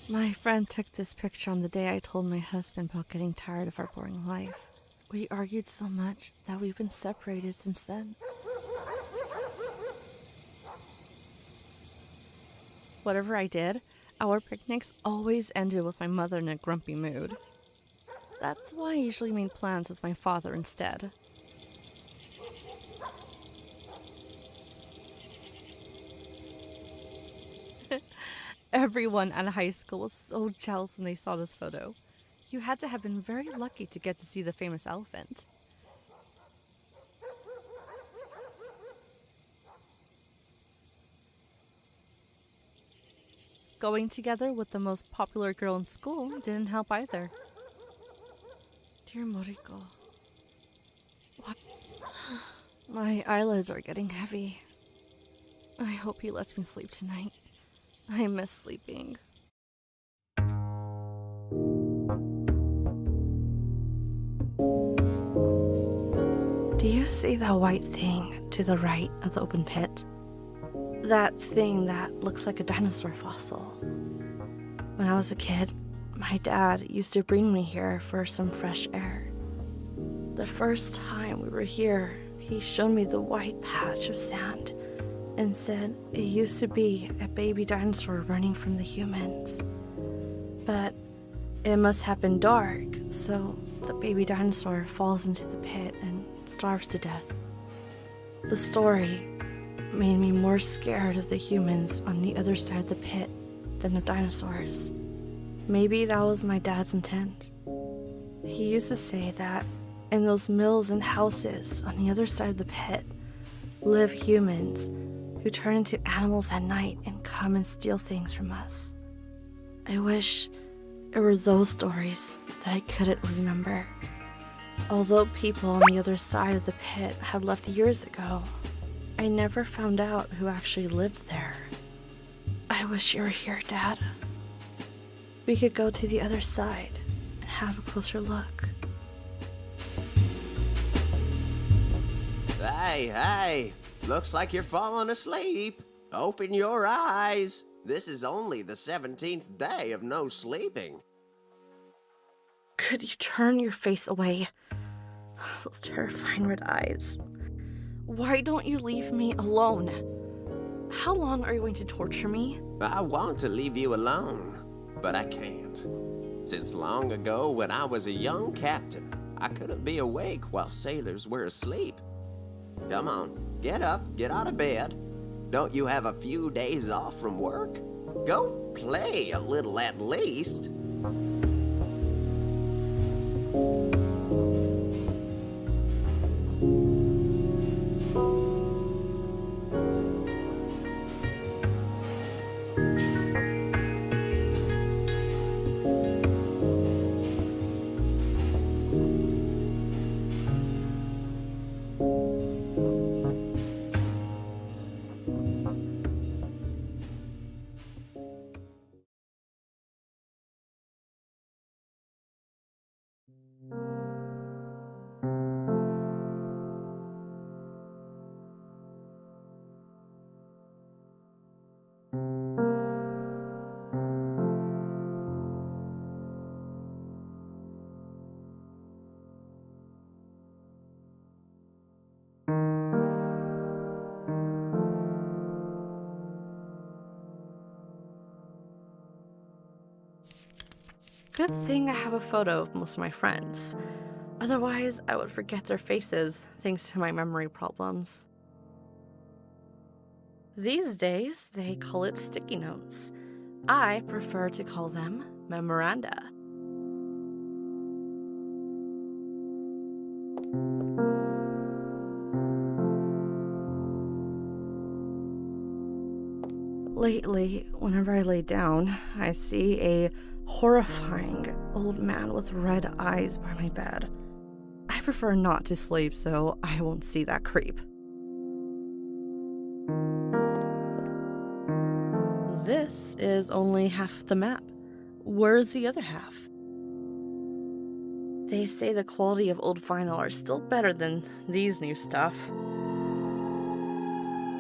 My friend took this picture on the day I told my husband about getting tired of our boring life. We argued so much that we've been separated since then. Whatever I did, our picnics always ended with my mother in a grumpy mood. That's why I usually made plans with my father instead. Everyone at high school was so jealous when they saw this photo. You had to have been very lucky to get to see the famous elephant. Going together with the most popular girl in school didn't help either. Dear Moriko. What? My eyelids are getting heavy. I hope he lets me sleep tonight. I miss sleeping. Do you see that white thing to the right of the open pit? That thing that looks like a dinosaur fossil. When I was a kid, my dad used to bring me here for some fresh air. The first time we were here, he showed me the white patch of sand and said it used to be a baby dinosaur running from the humans. But it must have been dark, so the baby dinosaur falls into the pit and starves to death. The story made me more scared of the humans on the other side of the pit than of dinosaurs. Maybe that was my dad's intent. He used to say that in those mills and houses on the other side of the pit live humans who turn into animals at night and come and steal things from us. I wish it were those stories that I couldn't remember. Although people on the other side of the pit had left years ago, I never found out who actually lived there. I wish you were here, Dad. We could go to the other side and have a closer look. Hey, looks like you're falling asleep. Open your eyes. This is only the 17th day of no sleeping. Could you turn your face away? Those terrifying red eyes. Why don't you leave me alone? How long are you going to torture me? I want to leave you alone, but I can't. Since long ago, when I was a young captain, I couldn't be awake while sailors were asleep. Come on, get up, get out of bed. Don't you have a few days off from work? Go play a little at least. Good thing I have a photo of most of my friends. Otherwise, I would forget their faces thanks to my memory problems. These days, they call it sticky notes. I prefer to call them memoranda. Lately, whenever I lay down, I see a horrifying old man with red eyes by my bed. I prefer not to sleep so I won't see that creep. This is only half the map. Where's the other half? They say the quality of old vinyl are still better than these new stuff.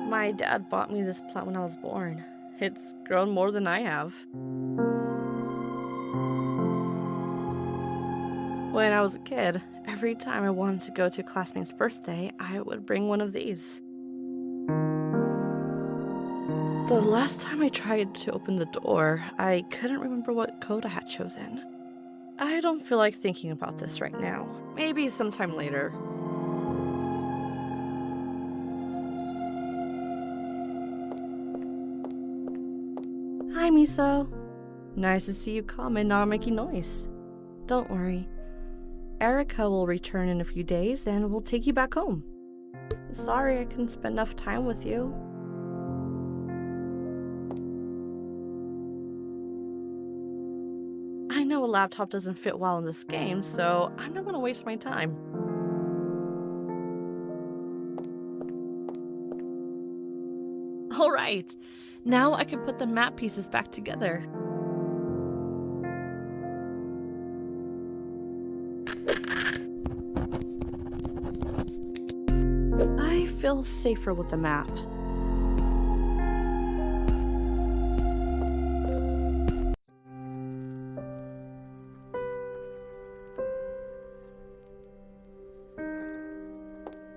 My dad bought me this plant when I was born. It's grown more than I have. When I was a kid, every time I wanted to go to a classmate's birthday, I would bring one of these. The last time I tried to open the door, I couldn't remember what code I had chosen. I don't feel like thinking about this right now. Maybe sometime later. Hi, Miso. Nice to see you come and not making noise. Don't worry. Erica will return in a few days and we'll take you back home. Sorry I couldn't spend enough time with you. I know a laptop doesn't fit well in this game, so I'm not gonna waste my time. Alright, now I can put the map pieces back together. I feel safer with the map.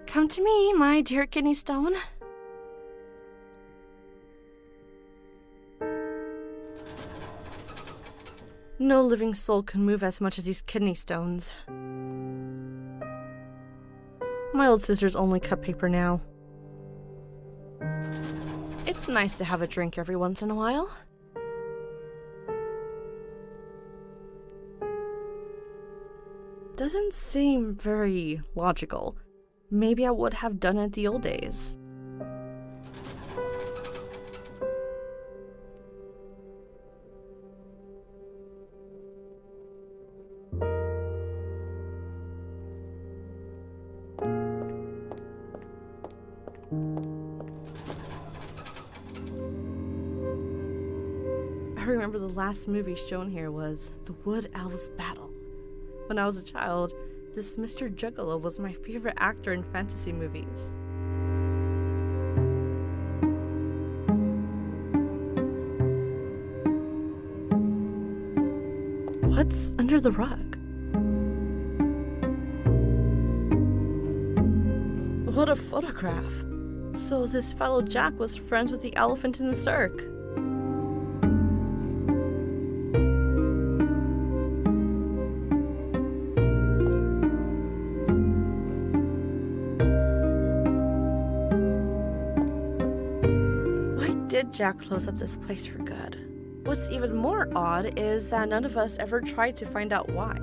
Come to me, my dear kidney stone. No living soul can move as much as these kidney stones. My old sister's only cut paper now. It's nice to have a drink every once in a while. Doesn't seem very logical. Maybe I would have done it the old days. I remember the last movie shown here was The Wood Elves Battle. When I was a child, this Mr. Juggalo was my favorite actor in fantasy movies. What's under the rug? What a photograph! So this fellow Jack was friends with the elephant in the cirque. Did Jack close up this place for good? What's even more odd is that none of us ever tried to find out why.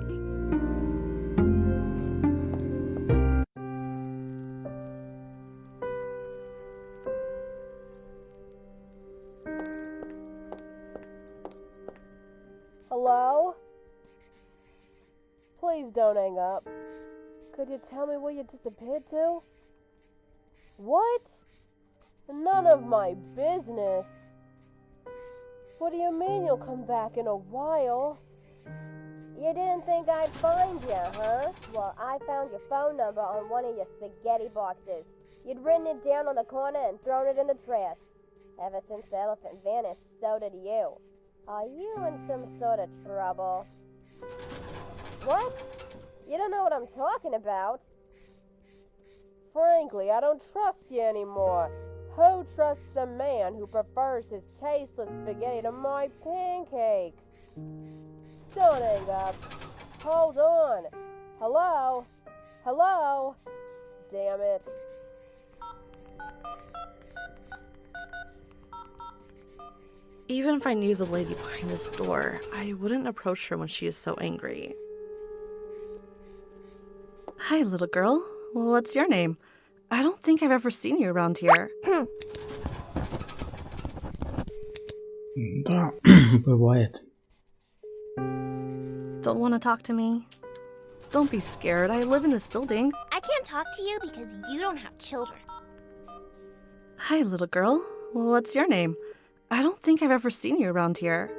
Hello? Please don't hang up. Could you tell me where you disappeared to? What? None of my business. What do you mean you'll come back in a while? You didn't think I'd find you, huh? Well, I found your phone number on one of your spaghetti boxes. You'd written it down on the corner and thrown it in the trash. Ever since the elephant vanished, so did you. Are you in some sort of trouble? What? You don't know what I'm talking about. Frankly, I don't trust you anymore. Who trusts a man who prefers his tasteless spaghetti to my pancakes? Don't hang up. Hold on. Hello? Hello? Damn it. Even if I knew the lady behind this door, I wouldn't approach her when she is so angry. Hi, little girl. What's your name? I don't think I've ever seen you around here. Да, бывает. Don't want to talk to me? Don't be scared. I live in this building. I can't talk to you because you don't have children. Hi, little girl. What's your name? I don't think I've ever seen you around here.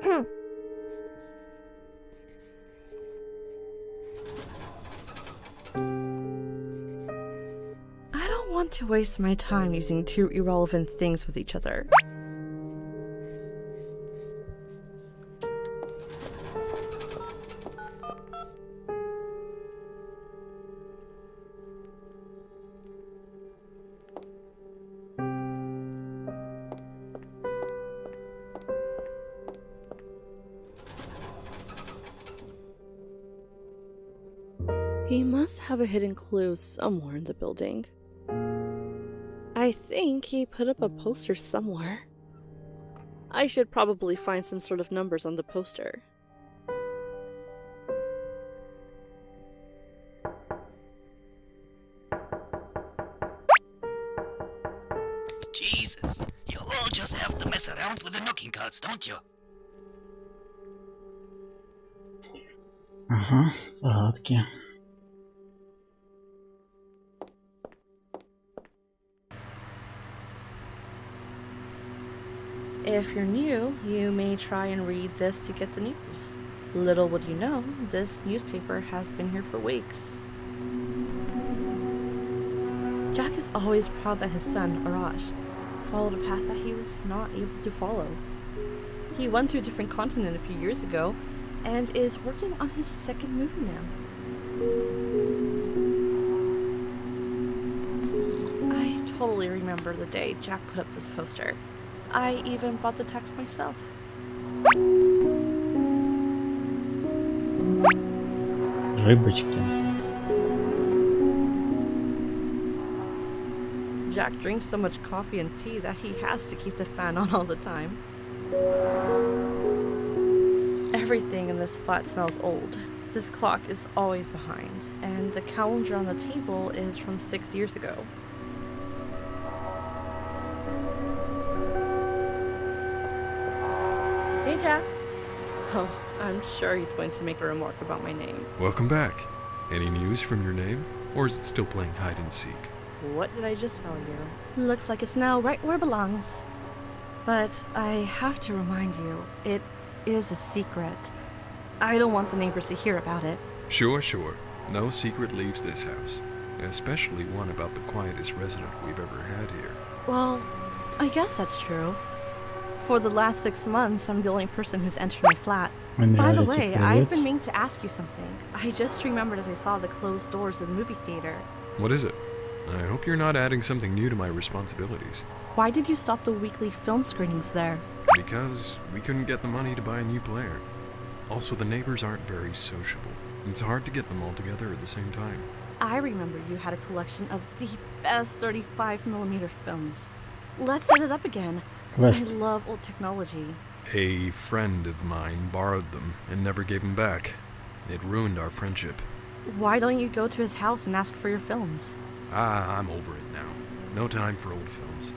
I don't want to waste my time using two irrelevant things with each other. He must have a hidden clue somewhere in the building. I think he put up a poster somewhere. I should probably find some sort of numbers on the poster. Jesus, you all just have to mess around with the nooking cards, don't you? Ага, загадки. If you're new, you may try and read this to get the news. Little would you know, this newspaper has been here for weeks. Jack is always proud that his son, Arash, followed a path that he was not able to follow. He went to a different continent a few years ago and is working on his second movie now. I totally remember the day Jack put up this poster. I even bought the text myself. Рыбочки. Jack drinks so much coffee and tea that he has to keep the fan on all the time. Everything in this flat smells old. This clock is always behind, and the calendar on the table is from 6 years ago. Hey, Jack. Oh, I'm sure he's going to make a remark about my name. Welcome back. Any news from your name? Or is it still playing hide and seek? What did I just tell you? Looks like it's now right where it belongs. But I have to remind you, it is a secret. I don't want the neighbors to hear about it. Sure. No secret leaves this house. Especially one about the quietest resident we've ever had here. Well, I guess that's true. For the last 6 months, I'm the only person who's entered my flat. By the way, I've been meaning to ask you something. I just remembered as I saw the closed doors of the movie theater. What is it? I hope you're not adding something new to my responsibilities. Why did you stop the weekly film screenings there? Because we couldn't get the money to buy a new player. Also, the neighbors aren't very sociable. It's hard to get them all together at the same time. I remember you had a collection of the best 35mm films. Let's set it up again. Quest. I love old technology. A friend of mine borrowed them and never gave them back. It ruined our friendship. Why don't you go to his house and ask for your films? I'm over it now. No time for old films.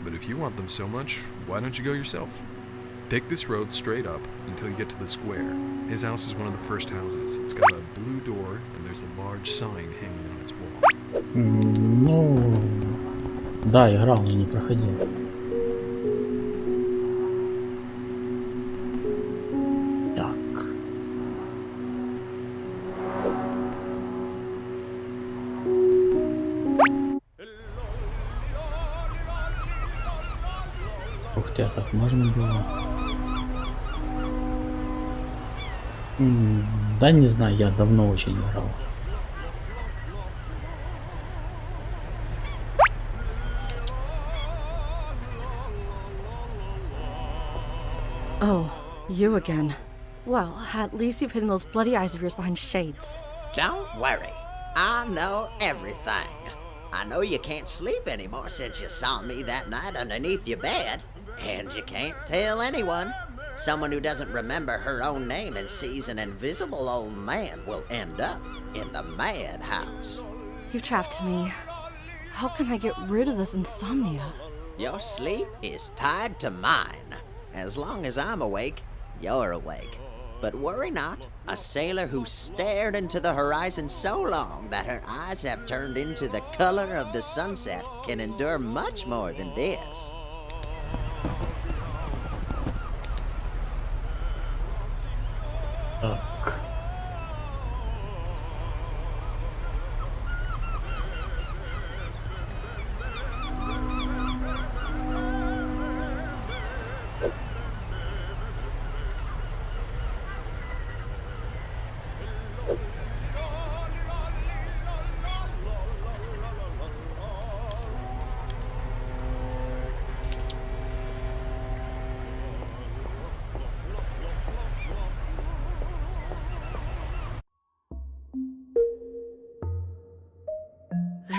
But if you want them so much, why don't you go yourself? Take this road straight up until you get to the square. His house is one of the first houses. It's got a blue door and there's a large sign hanging on its wall. Ну, да, играл, но не проходил. Так. Ух ты, а так можно было? Да не знаю, я давно очень играл. Oh, you again. Well, at least you've hidden those bloody eyes of yours behind shades. Don't worry. I know everything. I know you can't sleep anymore since you saw me that night underneath your bed. And you can't tell anyone. Someone who doesn't remember her own name and sees an invisible old man will end up in the madhouse. You've trapped me. How can I get rid of this insomnia? Your sleep is tied to mine. As long as I'm awake, you're awake. But worry not, a sailor who stared into the horizon so long that her eyes have turned into the color of the sunset can endure much more than this. Так.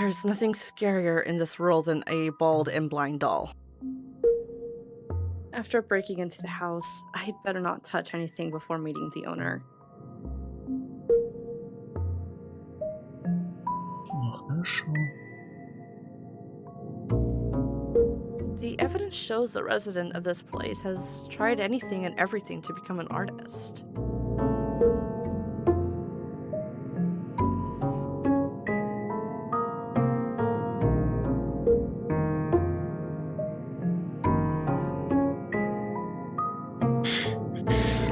There's nothing scarier in this world than a bald and blind doll. After breaking into the house, I'd better not touch anything before meeting the owner. Ну, хорошо. The evidence shows the resident of this place has tried anything and everything to become an artist.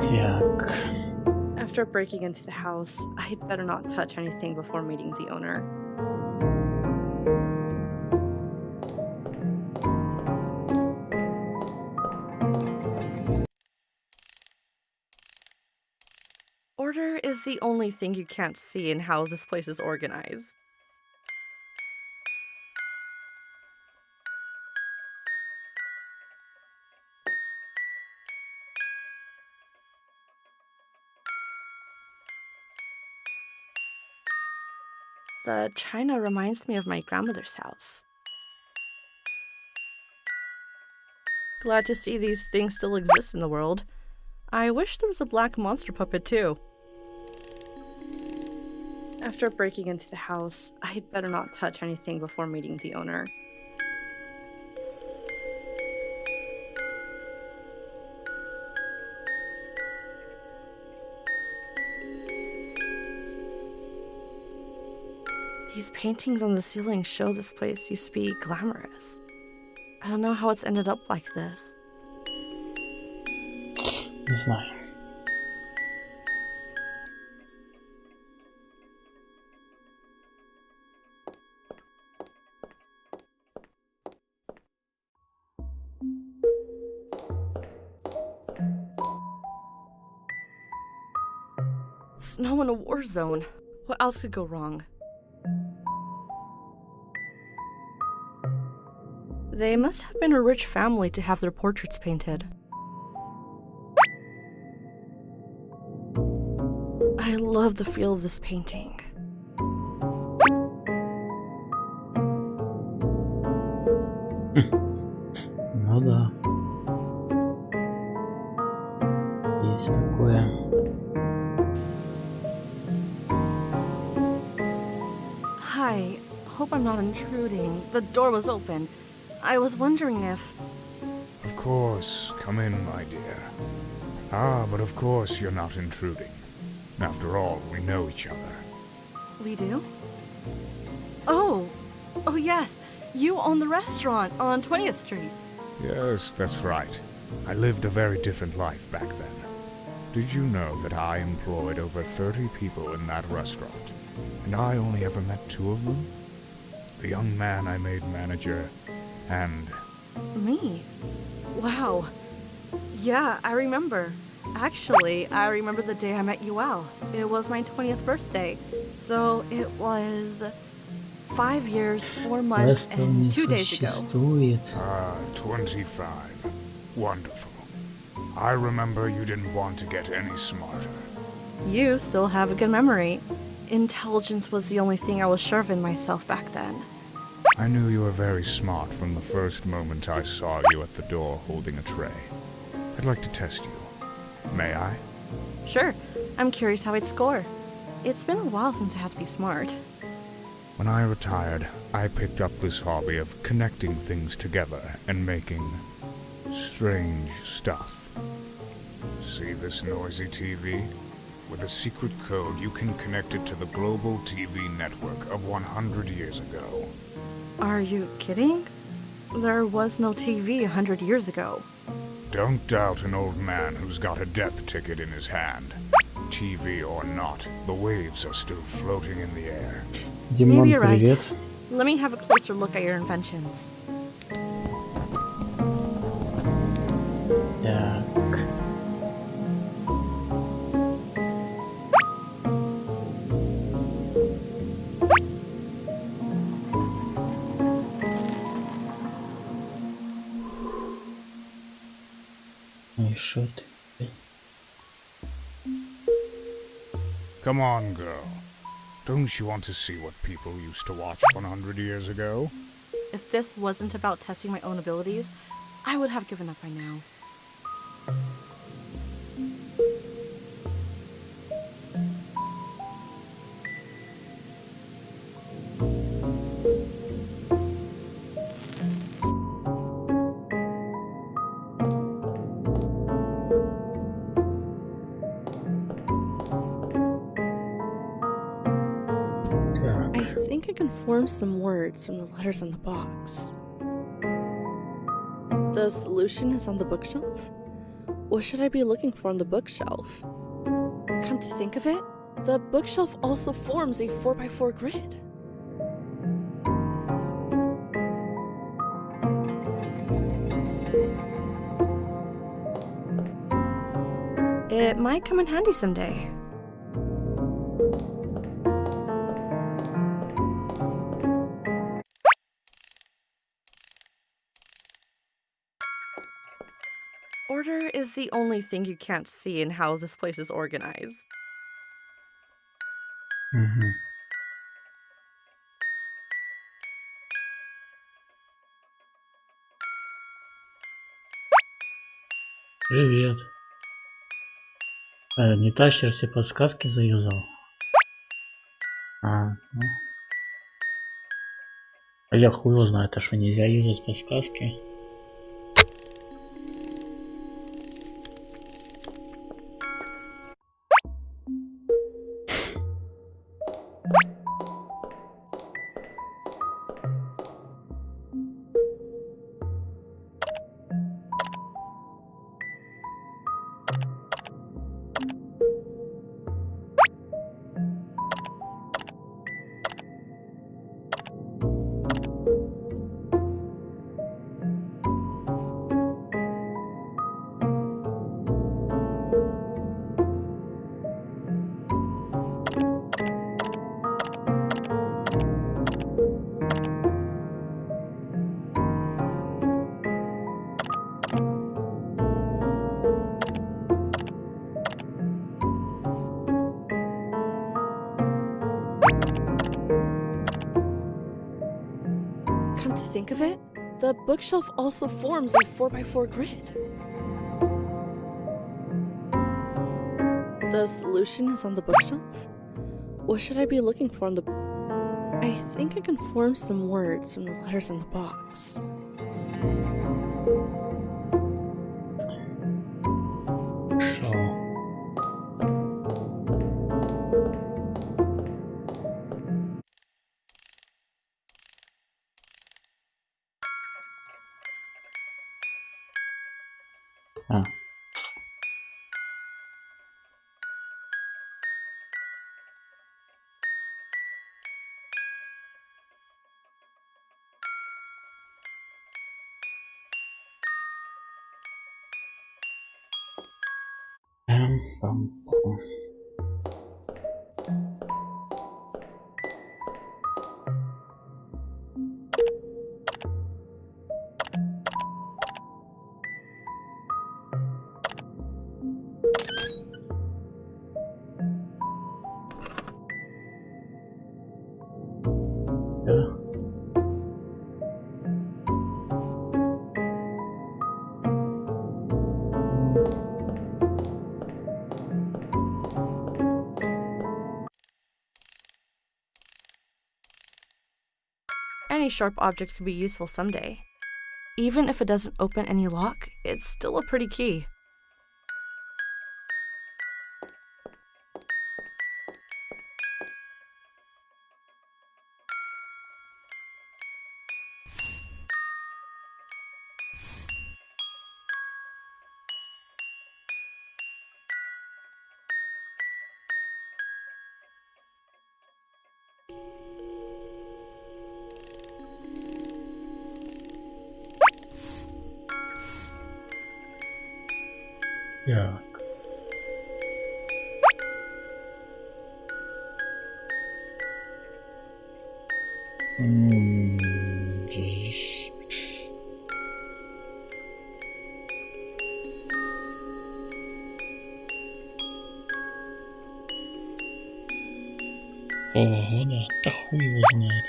Так. After breaking into the house, I'd better not touch anything before meeting the owner. Order is the only thing you can't see in how this place is organized. The china reminds me of my grandmother's house. Glad to see these things still exist in the world. I wish there was a black monster puppet too. After breaking into the house, I'd better not touch anything before meeting the owner. These paintings on the ceiling show this place used to be glamorous. I don't know how it's ended up like this. Не знаю. Snow in a war zone. What else could go wrong? They must have been a rich family to have their portraits painted. I love the feel of this painting. Ну да. Есть такое. Hi, hope I'm not intruding. The door was open. I was wondering if... Of course, come in, my dear. Ah, but of course you're not intruding. After all, we know each other. We do? Oh! Oh yes! You own the restaurant on 20th Street. Yes, that's right. I lived a very different life back then. Did you know that I employed over 30 people in that restaurant? And I only ever met 2 of them? The young man I made manager, and... Me? Wow. Yeah, I remember. Actually, I remember the day I met Yuel. It was my 20th birthday. So it was 5 years, 4 months, Ресторан не and 2 days ago. существует. Ah, 25. Wonderful. I remember you didn't want to get any smarter. You still have a good memory. Intelligence was the only thing I was sure of in myself back then. I knew you were very smart from the first moment I saw you at the door holding a tray. I'd like to test you. May I? Sure, I'm curious how I'd score. It's been a while since I had to be smart. When I retired, I picked up this hobby of connecting things together and making strange stuff. See this noisy TV? With a secret code, you can connect it to the global TV network of 100 years ago. Are you kidding? There was no TV 100 years ago. Don't doubt an old man who's got a death ticket in his hand. TV or not, the waves are still floating in the air. Димон, Maybe you're right. привет. Let me have a closer look at your inventions. Так. Ну и шо ты? Come on, girl. Don't you want to see what people used to watch 100 years ago? If this wasn't about testing my own abilities, I would have given up by now. I think I can form some words from the letters on the box. The solution is on the bookshelf? What should I be looking for on the bookshelf? Come to think of it, the bookshelf also forms a 4x4 grid. It might come in handy someday. Order is the only thing you can't see in how this place is organized. Привет. Не тащишь все подсказки заюзал? Ну. А я хуй его знает, а что нельзя юзать подсказки? Come to think of it, the bookshelf also forms a 4x4 grid. The solution is on the bookshelf? What should I be looking for on the... I think I can form some words from the letters on the box. Any sharp object could be useful someday. Even if it doesn't open any lock, it's still a pretty key. Так. Здесь. Ого, да. Да хуй его знает.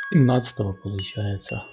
Семнадцатого получается.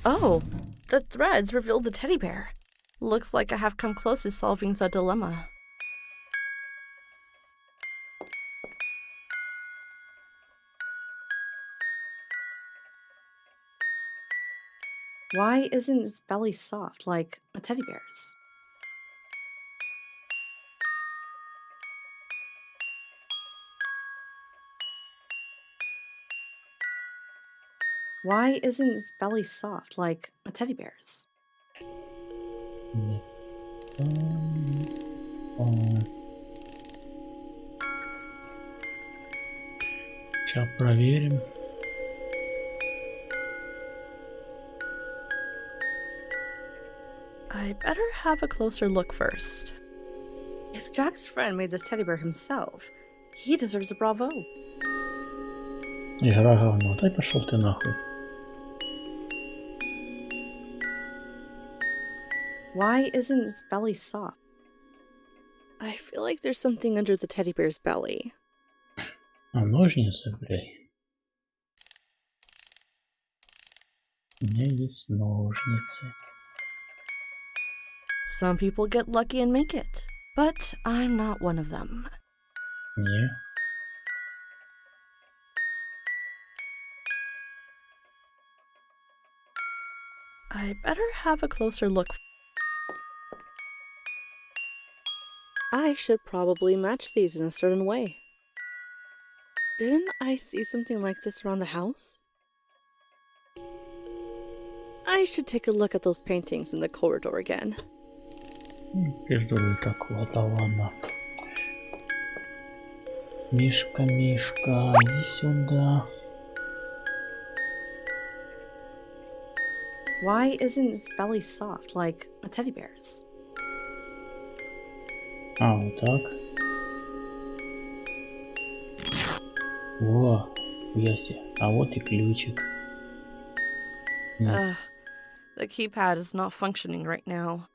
Oh, the threads revealed the teddy bear. Looks like I have come close to solving the dilemma. Why isn't its belly soft like a teddy bear's? Why isn't its belly soft like a teddy bear's? Сейчас проверим. I better have a closer look first. If Jack's friend made this teddy bear himself, he deserves a bravo. Игра говно. Дай пошел ты нахуй. Why isn't its belly soft? I feel like there's something under the teddy bear's belly. А ножницы, блядь. У меня есть ножницы. Some people get lucky and make it, but I'm not one of them. Не. I better have a closer look. I should probably match these in a certain way. Didn't I see something like this around the house? I should take a look at those paintings in the corridor again. Пиздуй такого, да ладно. Мишка, Мишка, иди сюда. Why isn't its belly soft like a teddy bear's? А, вот так. Во, яси. А вот и ключик. The keypad is not functioning right now.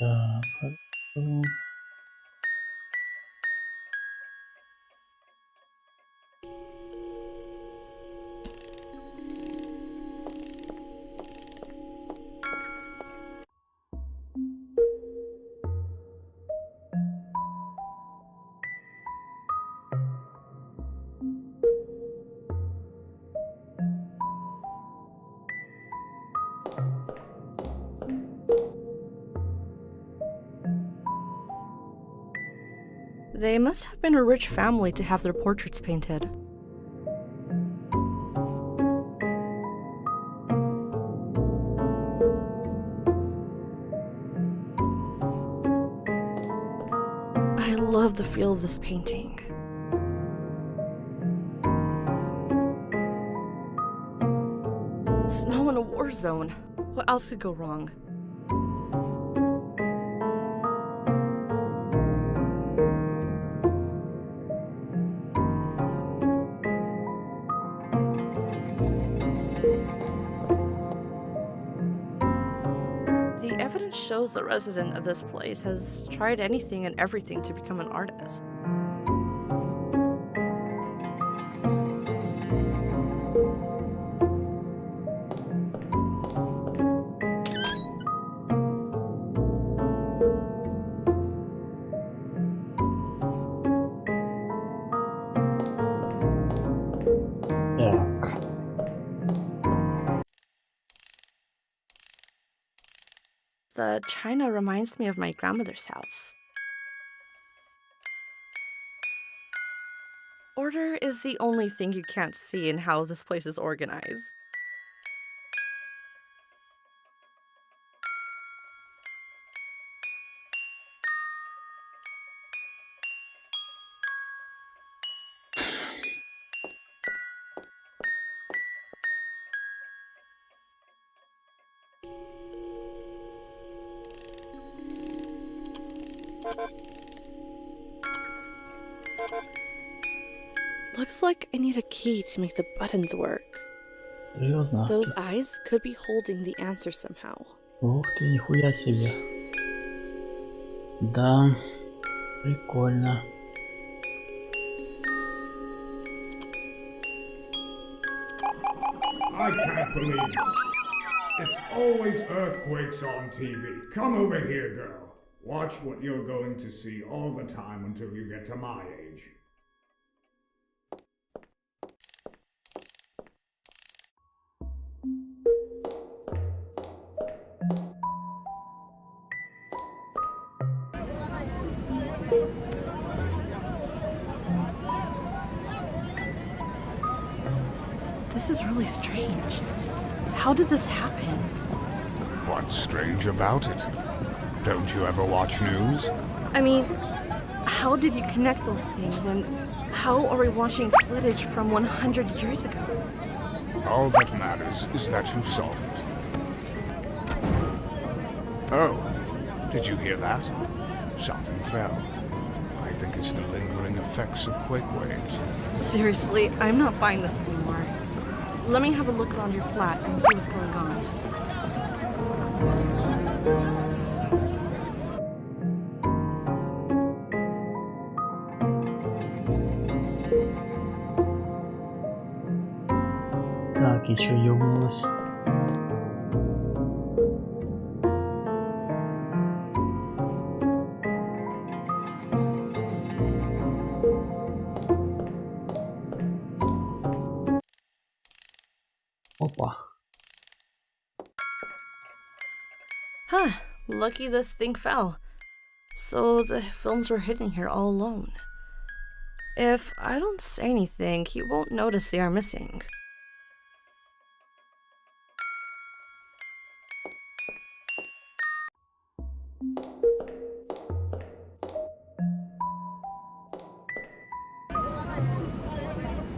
Так, хорошо. They must have been a rich family to have their portraits painted. I love the feel of this painting. Snow in a war zone. What else could go wrong? The evidence shows the resident of this place has tried anything and everything to become an artist. Так. The china reminds me of my grandmother's house. Order is the only thing you can't see in how this place is organized. Looks like I need a key to make the buttons work. Серьезно? Those eyes could be holding the answer somehow. Ух ты, нихуя себе. Да, прикольно. I can't believe this. It's always earthquakes on TV. Come over here, girl. Watch what you're going to see all the time until you get to my age. This is really strange. How did this happen? What's strange about it? Don't you ever watch news? I mean, how did you connect those things, and how are we watching footage from 100 years ago? All that matters is that you saw it. Oh, did you hear that? Something fell. I think it's the lingering effects of quake waves. Seriously, I'm not buying this anymore. Let me have a look around your flat and see what's going on. Так, и чё ёбнулось? Опа. Huh, lucky this thing fell. So the films were hidden here all alone. If I don't say anything, he won't notice they are missing.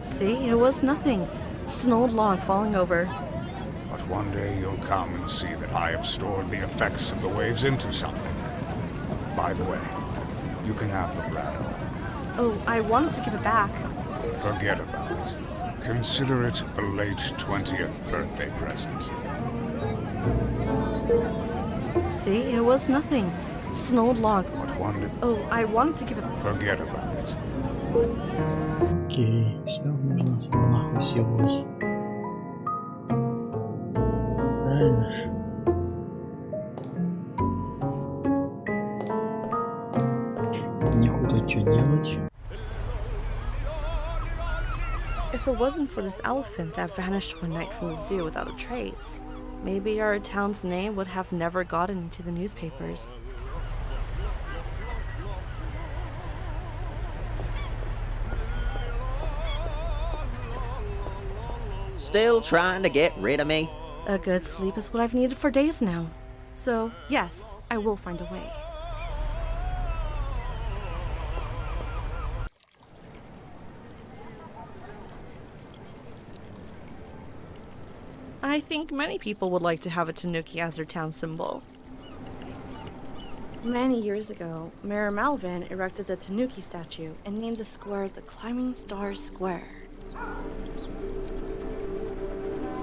See, it was nothing. Just an old log falling over. But But one day you'll come and see that I have stored the effects of the waves into something. By the way, you can have the bladder. Oh, I wanted to give it back. Forget about it. Consider it a late 20th birthday present. See, it was nothing. Just an old log. But one day... Oh, I wanted to give it... Forget about it. Окей, все, можно свою нахуй съебывать. Правильно ж. Некуда что делать. If it wasn't for this elephant that vanished one night from the zoo without a trace, maybe our town's name would have never gotten into the newspapers. Still trying to get rid of me? A good sleep is what I've needed for days now. So, yes, I will find a way. I think many people would like to have a tanuki as their town symbol. Many years ago, Mayor Malvin erected the tanuki statue and named the square the Climbing Star Square.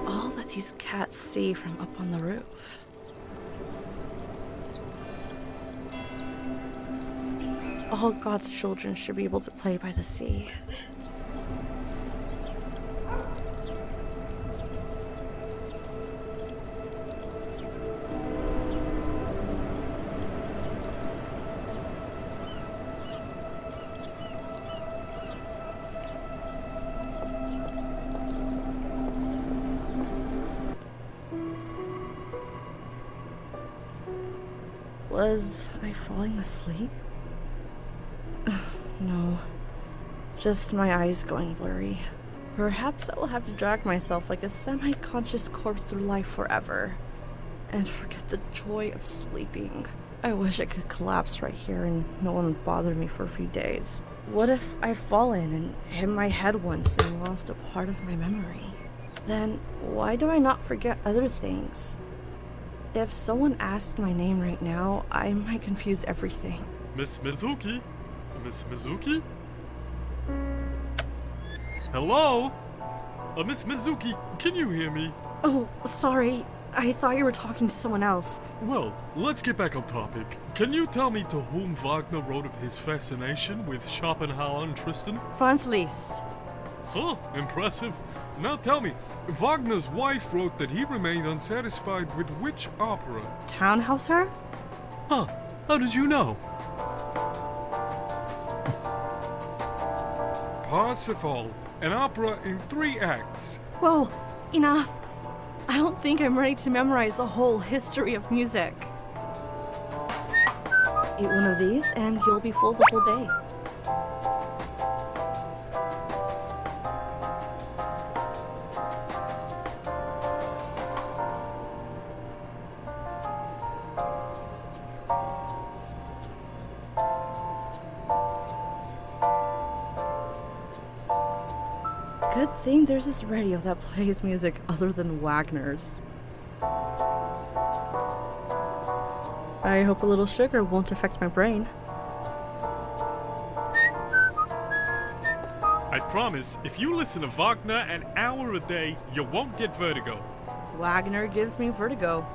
All that these cats see from up on the roof. All God's children should be able to play by the sea. Was I falling asleep? No. Just my eyes going blurry. Perhaps I will have to drag myself like a semi-conscious corpse through life forever. And forget the joy of sleeping. I wish I could collapse right here and no one would bother me for a few days. What if I've fallen and hit my head once and lost a part of my memory? Then why do I not forget other things? If someone asked my name right now, I might confuse everything. Miss Mizuki? Miss Mizuki? Hello? Miss Mizuki, can you hear me? Oh, sorry. I thought you were talking to someone else. Well, let's get back on topic. Can you tell me to whom Wagner wrote of his fascination with Schopenhauer and Tristan? Franz Liszt. Huh, impressive. Now tell me, Wagner's wife wrote that he remained unsatisfied with which opera? Tannhäuser? Huh, how did you know? Parsifal, an opera in 3 acts. Whoa, enough. I don't think I'm ready to memorize the whole history of music. Eat one of these and you'll be full the whole day. Good thing there's this radio that plays music other than Wagner's. I hope a little sugar won't affect my brain. I promise, if you listen to Wagner an hour a day, you won't get vertigo. Wagner gives me vertigo.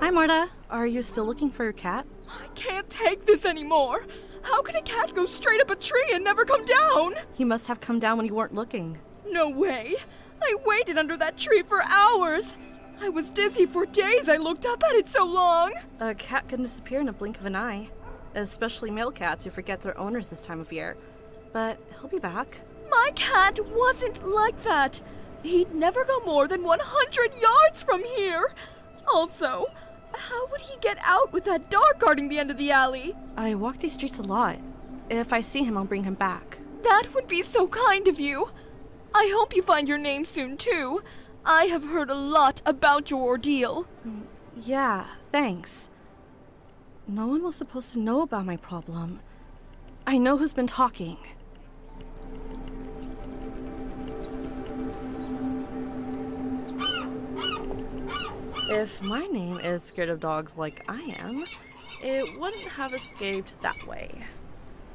Hi, Marta. Are you still looking for your cat? I can't take this anymore. How can a cat go straight up a tree and never come down? He must have come down when you weren't looking. No way. I waited under that tree for hours. I was dizzy for days. I looked up at it so long. A cat can disappear in a blink of an eye. Especially male cats who forget their owners this time of year. But he'll be back. My cat wasn't like that. He'd never go more than 100 yards from here. Also, how would he get out with that dog guarding the end of the alley? I walk these streets a lot. If I see him, I'll bring him back. That would be so kind of you. I hope you find your name soon, too. I have heard a lot about your ordeal. Yeah, thanks. No one was supposed to know about my problem. I know who's been talking. If my name is Scared of Dogs like I am, it wouldn't have escaped that way.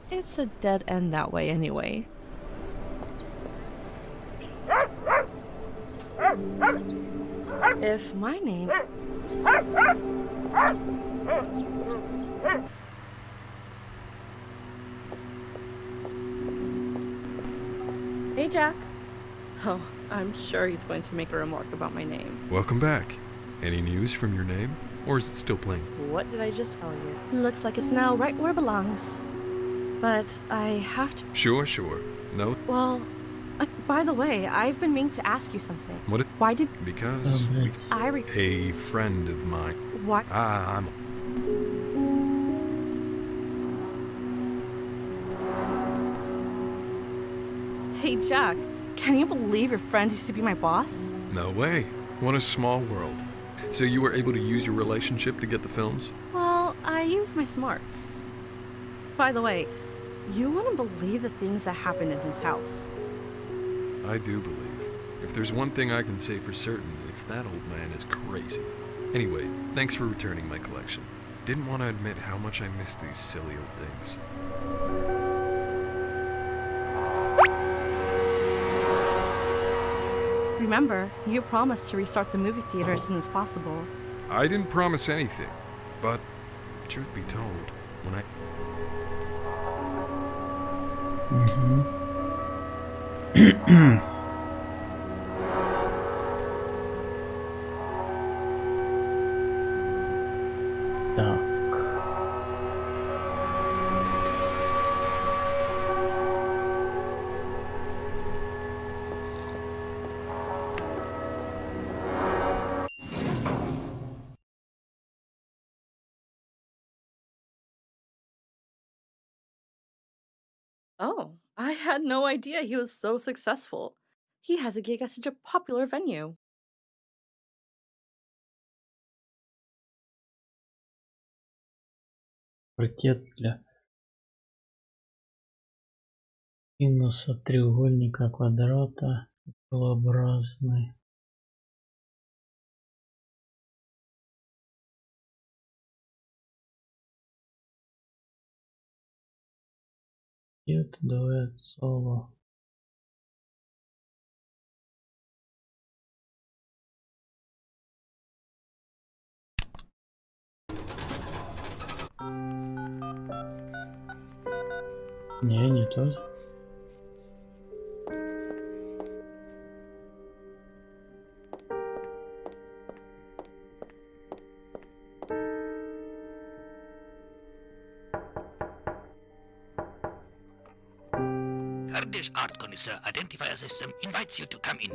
It's a dead end that way anyway. If my name... Hey, Jack. Oh, I'm sure he's going to make a remark about my name. Welcome back. Any news from your name? Or is it still plain? What did I just tell you? Looks like it's now right where it belongs. But I have to... Sure. No? Well, by the way, I've been meaning to ask you something. What? Why did... Because a friend of mine... What? I'm... Hey, Jack, can you believe your friend used to be my boss? No way. What a small world. So you were able to use your relationship to get the films? Well, I used my smarts. By the way, you wouldn't believe the things that happened in his house. I do believe. If there's one thing I can say for certain, it's that old man is crazy. Anyway, thanks for returning my collection. Didn't want to admit how much I miss these silly old things. Remember, you promised to restart the movie theater as soon as possible. I didn't promise anything, but truth be told, when I... Так. Oh, I had no idea he was so successful. He has a gig at such a popular venue. Паркет для синуса треугольника квадрата углообразный. Паркет, дуэт, соло. Не тот. Kurdish art connoisseur identifier system invites you to come in.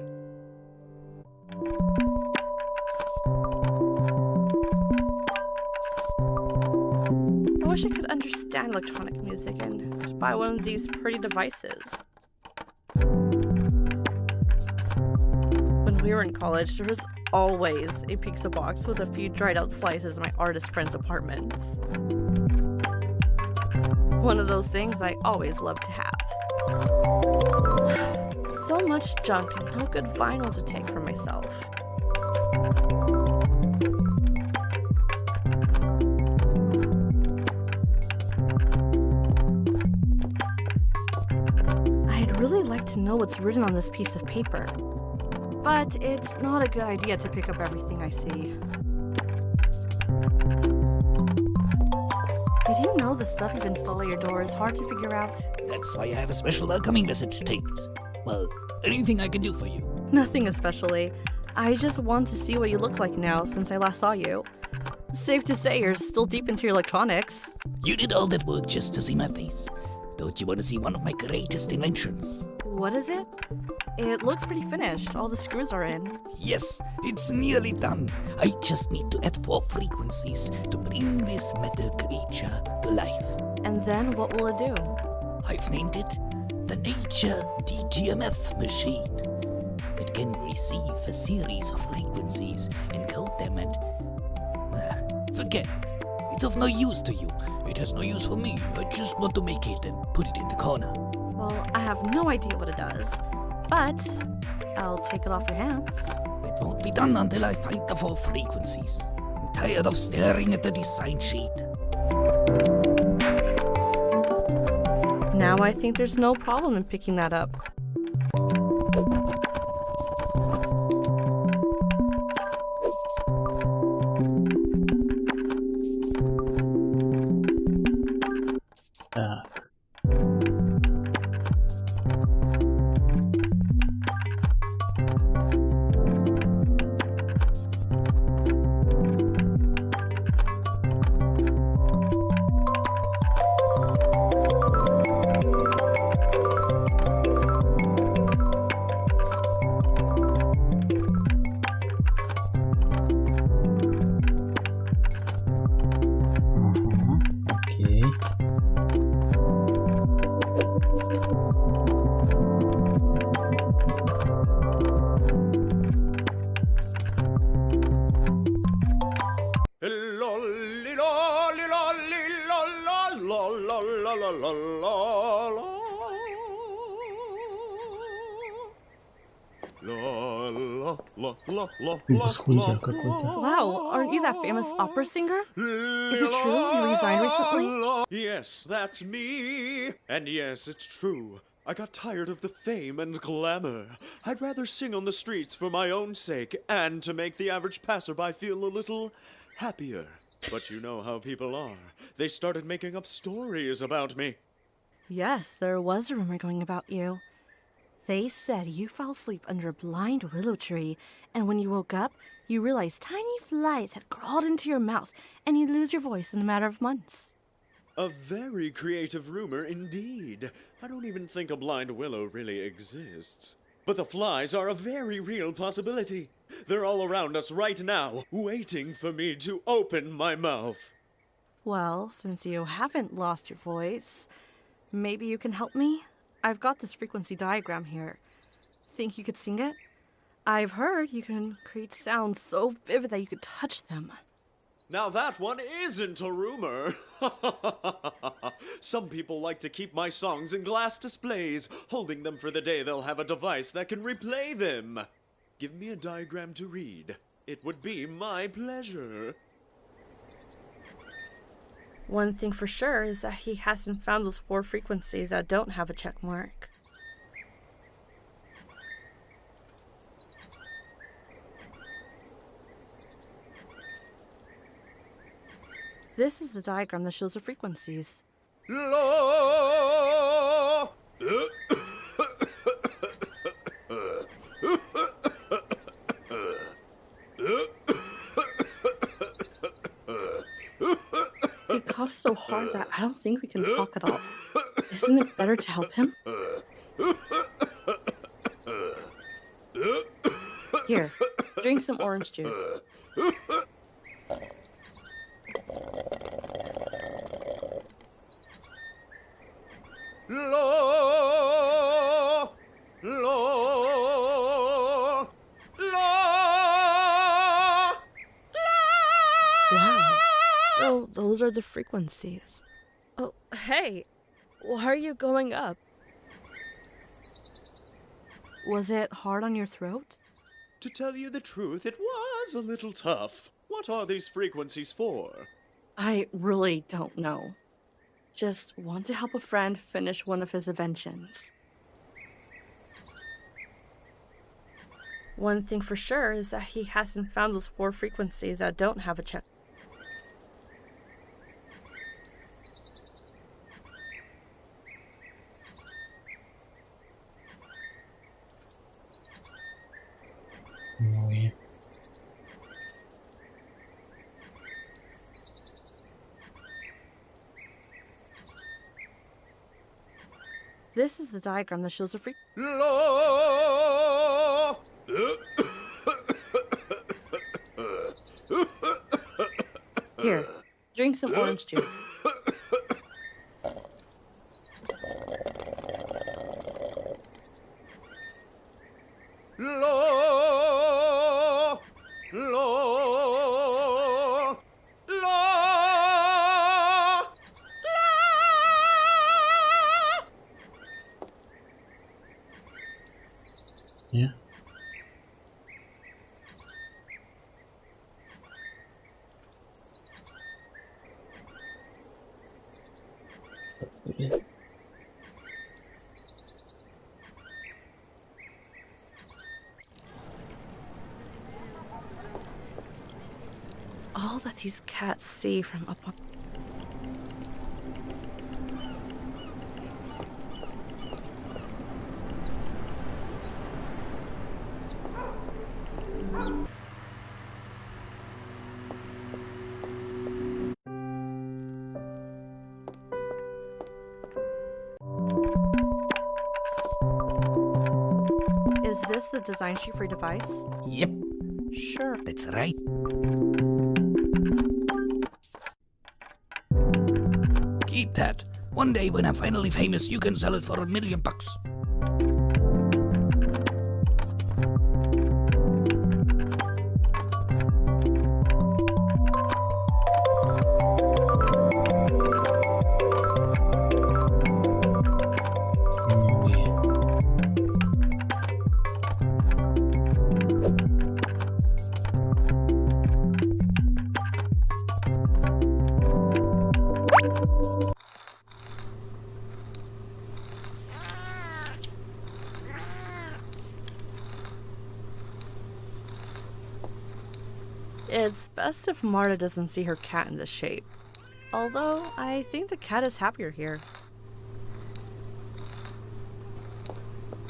I wish I could understand electronic music and could buy one of these pretty devices. When we were in college, there was always a pizza box with a few dried out slices in my artist friend's apartment. One of those things I always loved to have. So much junk and no good vinyl to take for myself. I'd really like to know what's written on this piece of paper, but it's not a good idea to pick up everything I see. Did you know the stuff you've installed at your door is hard to figure out? That's why I have a special welcoming message taped. Well, anything I can do for you? Nothing especially. I just want to see what you look like now since I last saw you. Safe to say you're still deep into your electronics. You did all that work just to see my face. Don't you want to see one of my greatest inventions? What is it? It looks pretty finished. All the screws are in. Yes, it's nearly done. I just need to add 4 frequencies to bring this metal creature to life. And then what will it do? I've named it the nature DTMF machine. It can receive a series of frequencies, encode them, and forget it. It's of no use to you. It has no use for me. I just want to make it and put it in the corner. Well, I have no idea what it does, but I'll take it off your hands. It won't be done until I find the 4 frequencies. I'm tired of staring at the design sheet. Now I think there's no problem in picking that up. Так. Ага, окей. Босхунтер какой-то. Wow, aren't you that famous opera singer? Is it true you resigned recently? Yes, that's me. And yes, it's true. I got tired of the fame and glamour. I'd rather sing on the streets for my own sake and to make the average passerby feel a little happier. But you know how people are. They started making up stories about me. Yes, there was a rumor going about you. They said you fell asleep under a blind willow tree, and when you woke up, you realized tiny flies had crawled into your mouth, and you'd lose your voice in a matter of months. A very creative rumor indeed. I don't even think a blind willow really exists. But the flies are a very real possibility. They're all around us right now, waiting for me to open my mouth. Well, since you haven't lost your voice, maybe you can help me? I've got this frequency diagram here. Think you could sing it? I've heard you can create sounds so vivid that you could touch them. Now that one isn't a rumor. Some people like to keep my songs in glass displays, holding them for the day they'll have a device that can replay them. Give me a diagram to read. It would be my pleasure. One thing for sure is that he hasn't found those 4 frequencies that don't have a check mark. This is the diagram that shows the frequencies. It coughs so hard that I don't think we can talk at all. Isn't it better to help him? Here, drink some orange juice. Wow, so those are the frequencies. Oh, hey, why are you going up? Was it hard on your throat? To tell you the truth, it was a little tough. What are these frequencies for? I really don't know. Just want to help a friend finish one of his inventions. One thing for sure is that he hasn't found those 4 frequencies that don't have a check. Ой. This is the diagram that shows the Here, drink some orange juice. Привет. All that these cats see from up on. Is this the design sheet for your device? Yep, Sure. that's right. Keep that. One day when I'm finally famous, you can sell it for $1 million. Ну и... It's best if Marta doesn't see her cat in this shape. Although, I think the cat is happier here.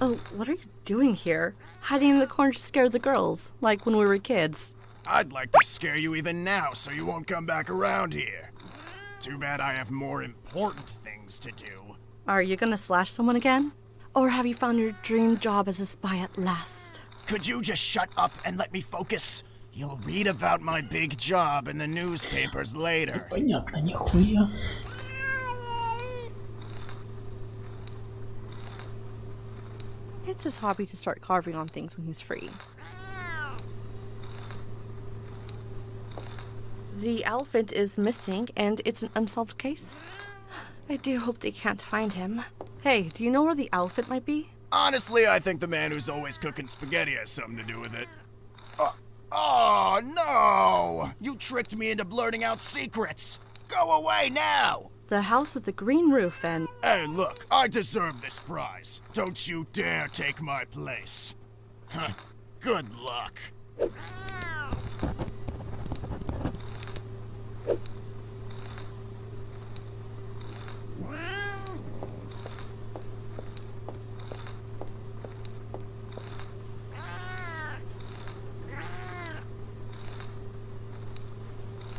Oh, what are you doing here? Hiding in the corner to scare the girls, like when we were kids. I'd like to scare you even now so you won't come back around here. Too bad I have more important things to do. Are you gonna slash someone again? Or have you found your dream job as a spy at last? Could you just shut up and let me focus? You'll read about my big job in the newspapers later. Понятно, нихуя. It's his hobby to start carving on things when he's free. The elephant is missing, and it's an unsolved case. I do hope they can't find him. Hey, do you know where the elephant might be? Honestly, I think the man who's always cooking spaghetti has something to do with it. Oh, no! You tricked me into blurting out secrets! Go away now! The house with the green roof and... Hey, look, I deserve this prize. Don't you dare take my place. Huh. Good luck.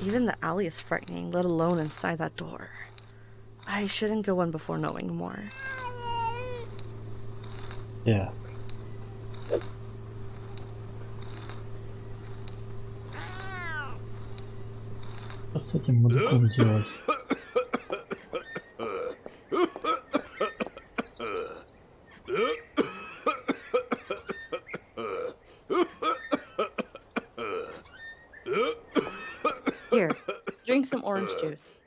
Even the alley is frightening, let alone inside that door. I shouldn't go in before knowing more. Yeah. Что с этим мудаком делать? Here, drink some orange juice.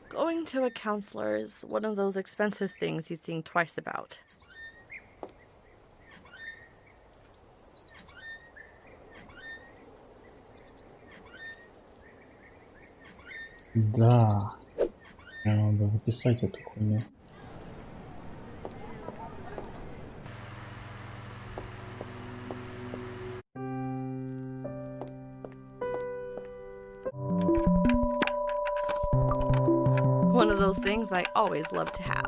Going to a counselor is one of those expensive things you think twice about. Да. Надо записать эту хуйню. One of those things I always love to have.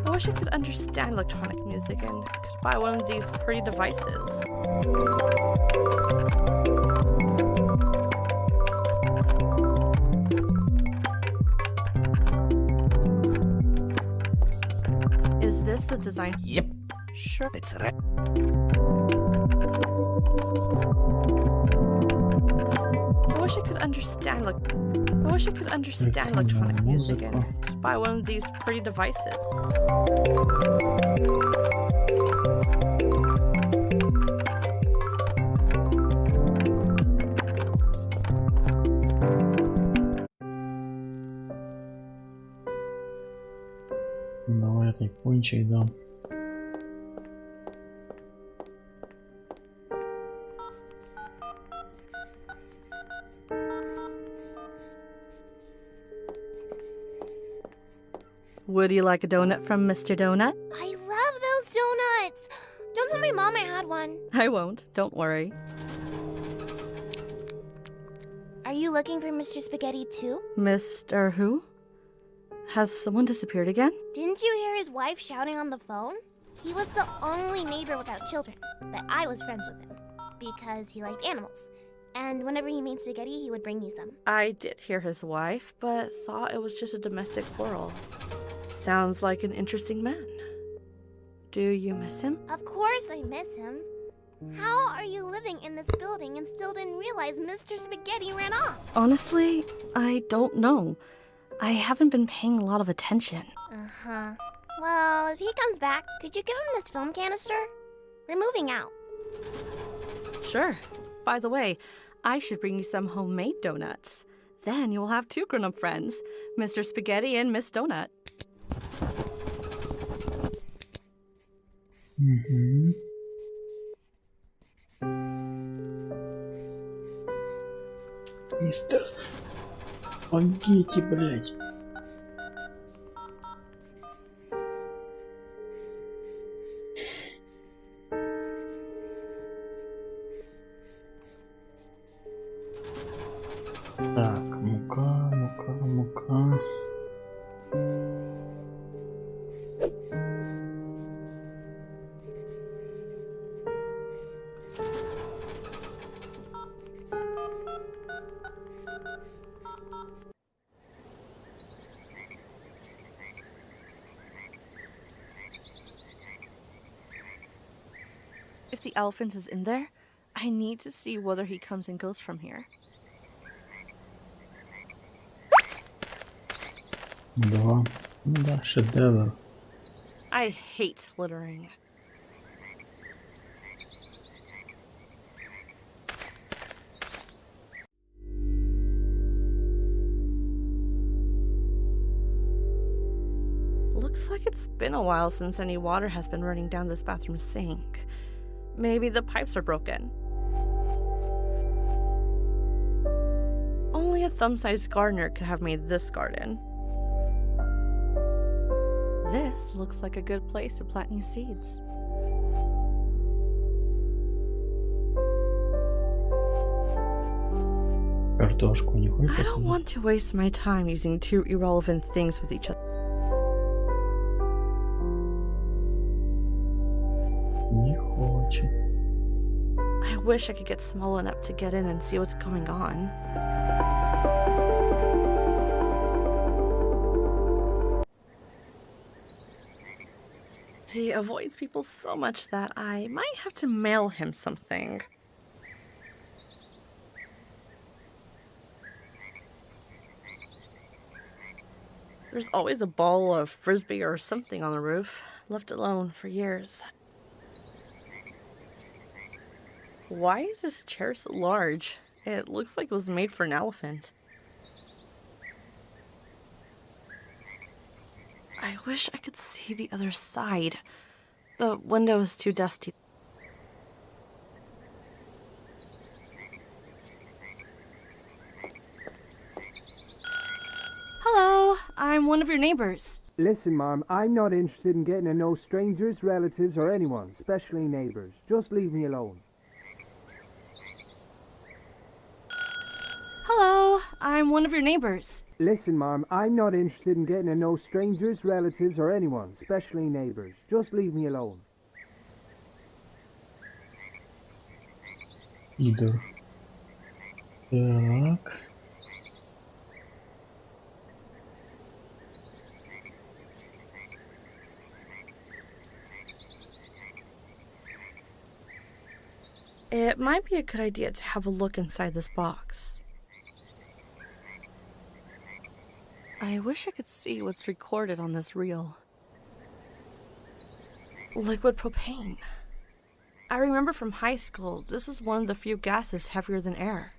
I wish I could understand electronic music and could buy one of these pretty devices. Is this the design? Yep. Sure. That's right. I wish I could understand electronic music and buy one of these pretty devices. Давай этой пончей дам. Would you like a donut from Mr. Donut? I love those donuts. Don't tell my mom I had one. I won't, don't worry. Are you looking for Mr. Spaghetti too? Mr. Who? Has someone disappeared again? Didn't you hear his wife shouting on the phone? He was the only neighbor without children, but I was friends with him because he liked animals. And whenever he made spaghetti, he would bring me some. I did hear his wife, but thought it was just a domestic quarrel. Sounds like an interesting man. Do you miss him? Of course I miss him. How are you living in this building and still didn't realize Mr. Spaghetti ran off? Honestly, I don't know. I haven't been paying a lot of attention. Uh-huh. Well, if he comes back, could you give him this film canister? We're moving out. Sure. By the way, I should bring you some homemade donuts. Then you will have two grown-up friends, Mr. Spaghetti and Miss Donut. Угу. Мистер Спагетти, блядь. Так, мука. If the elephant is in there, I need to see whether he comes and goes from here. Два. Ну да, шедевр. I hate littering. Looks like it's been a while since any water has been running down this bathroom sink. Maybe the pipes are broken. Only a thumb-sized gardener could have made this garden. This looks like a good place to plant new seeds. Картошку не хочешь? I don't want to waste my time using two irrelevant things with each other. Не хочет. I wish I could get small enough to get in and see what's going on. He avoids people so much that I might have to mail him something. There's always a ball of frisbee or something on the roof, left alone for years. Why is this chair so large? It looks like it was made for an elephant. I wish I could see the other side. The window is too dusty. Hello, I'm one of your neighbors. Listen, Mom, I'm not interested in getting to know strangers, relatives, or anyone, especially neighbors. Just leave me alone. Hello, I'm one of your neighbors. Listen, Mom, I'm not interested in getting to know strangers, relatives, or anyone, especially neighbors. Just leave me alone. Идор. Так. It might be a good idea to have a look inside this box. I wish I could see what's recorded on this reel. Liquid propane. I remember from high school, this is one of the few gases heavier than air.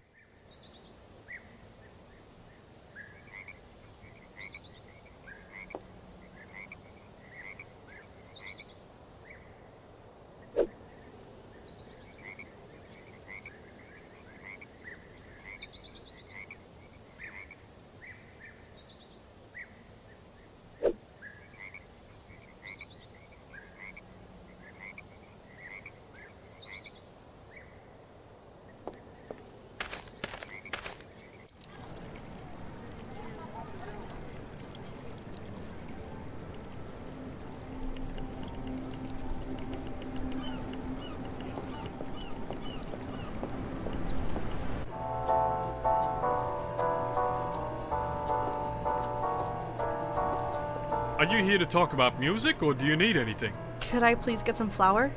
Are you here to talk about music, or do you need anything? Could I please get some flour?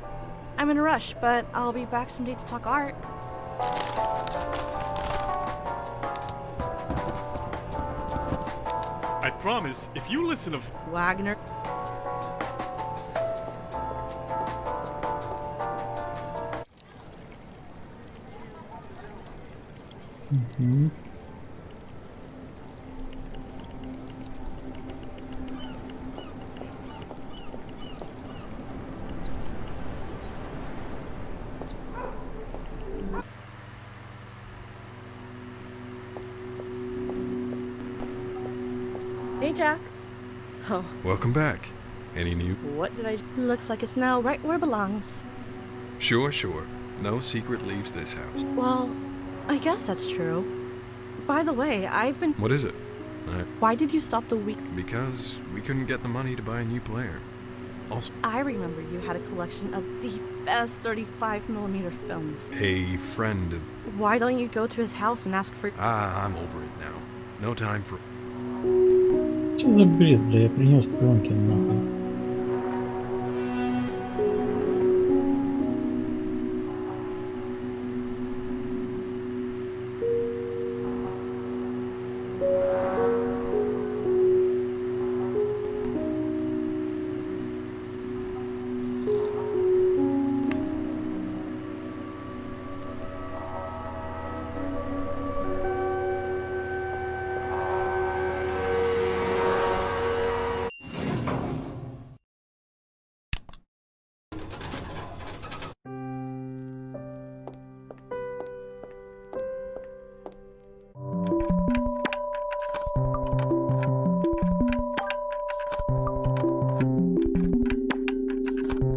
I'm in a rush, but I'll be back someday to talk art. I promise, if you listen to Wagner. Mhm. Hey, Jack. Oh, Welcome back. Any new? what did I... Looks like it's now right where it belongs. Sure. No secret leaves this house. Well, I guess that's true. By the way, I've been... What is it? Why did you stop the week? Because we couldn't get the money to buy a new player. Also, I remember you had a collection of the best 35mm films. a friend of... Why don't you go to his house and ask for... I'm over it now. No time for... Что за бред, бля, я принес пленки нахуй.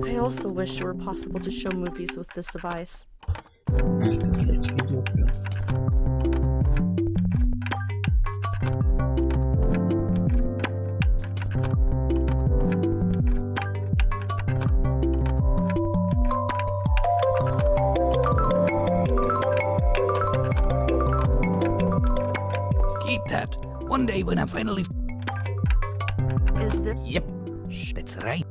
I also wish it were possible to show movies with this device. Это, блядь, видео, бля. Keep that. One day when I finally... Is this... Yep, that's right.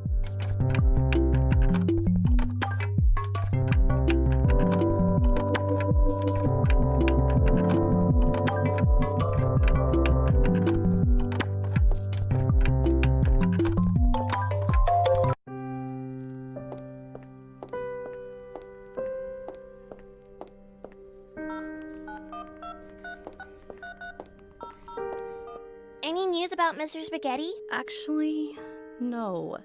Any news about Mr. Spaghetti? Actually, no.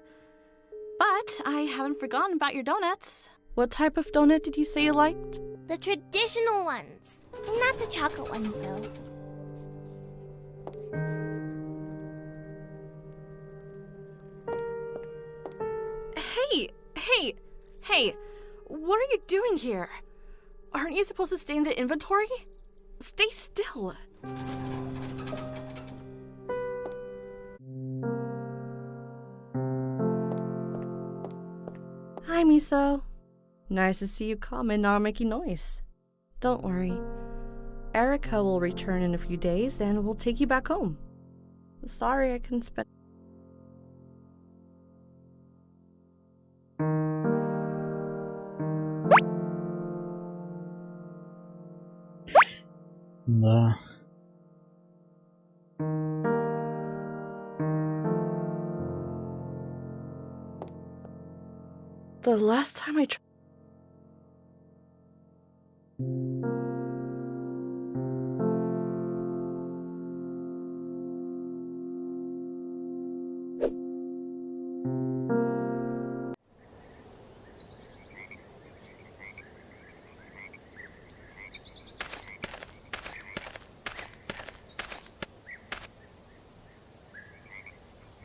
But I haven't forgotten about your donuts. What type of donut did you say you liked? The traditional ones. Not the chocolate ones, though. Hey! What are you doing here? Aren't you supposed to stay in the inventory? Stay still. Hi, Miso. Nice to see you calm and not making noise. Don't worry. Erica will return in a few days and we'll take you back home. Sorry I couldn't spend... The last time I tried.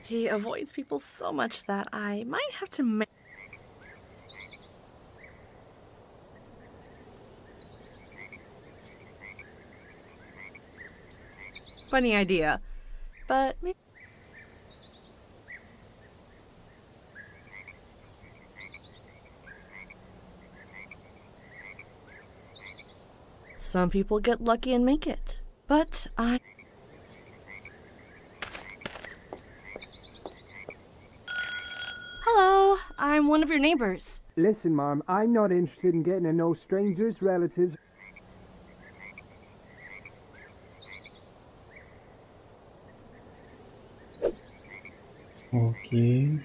He avoids people so much that I might have to funny idea, but maybe some people get lucky and make it, but I... Hello, I'm one of your neighbors. Listen, Mom, I'm not interested in getting to know strangers, relatives. Ok.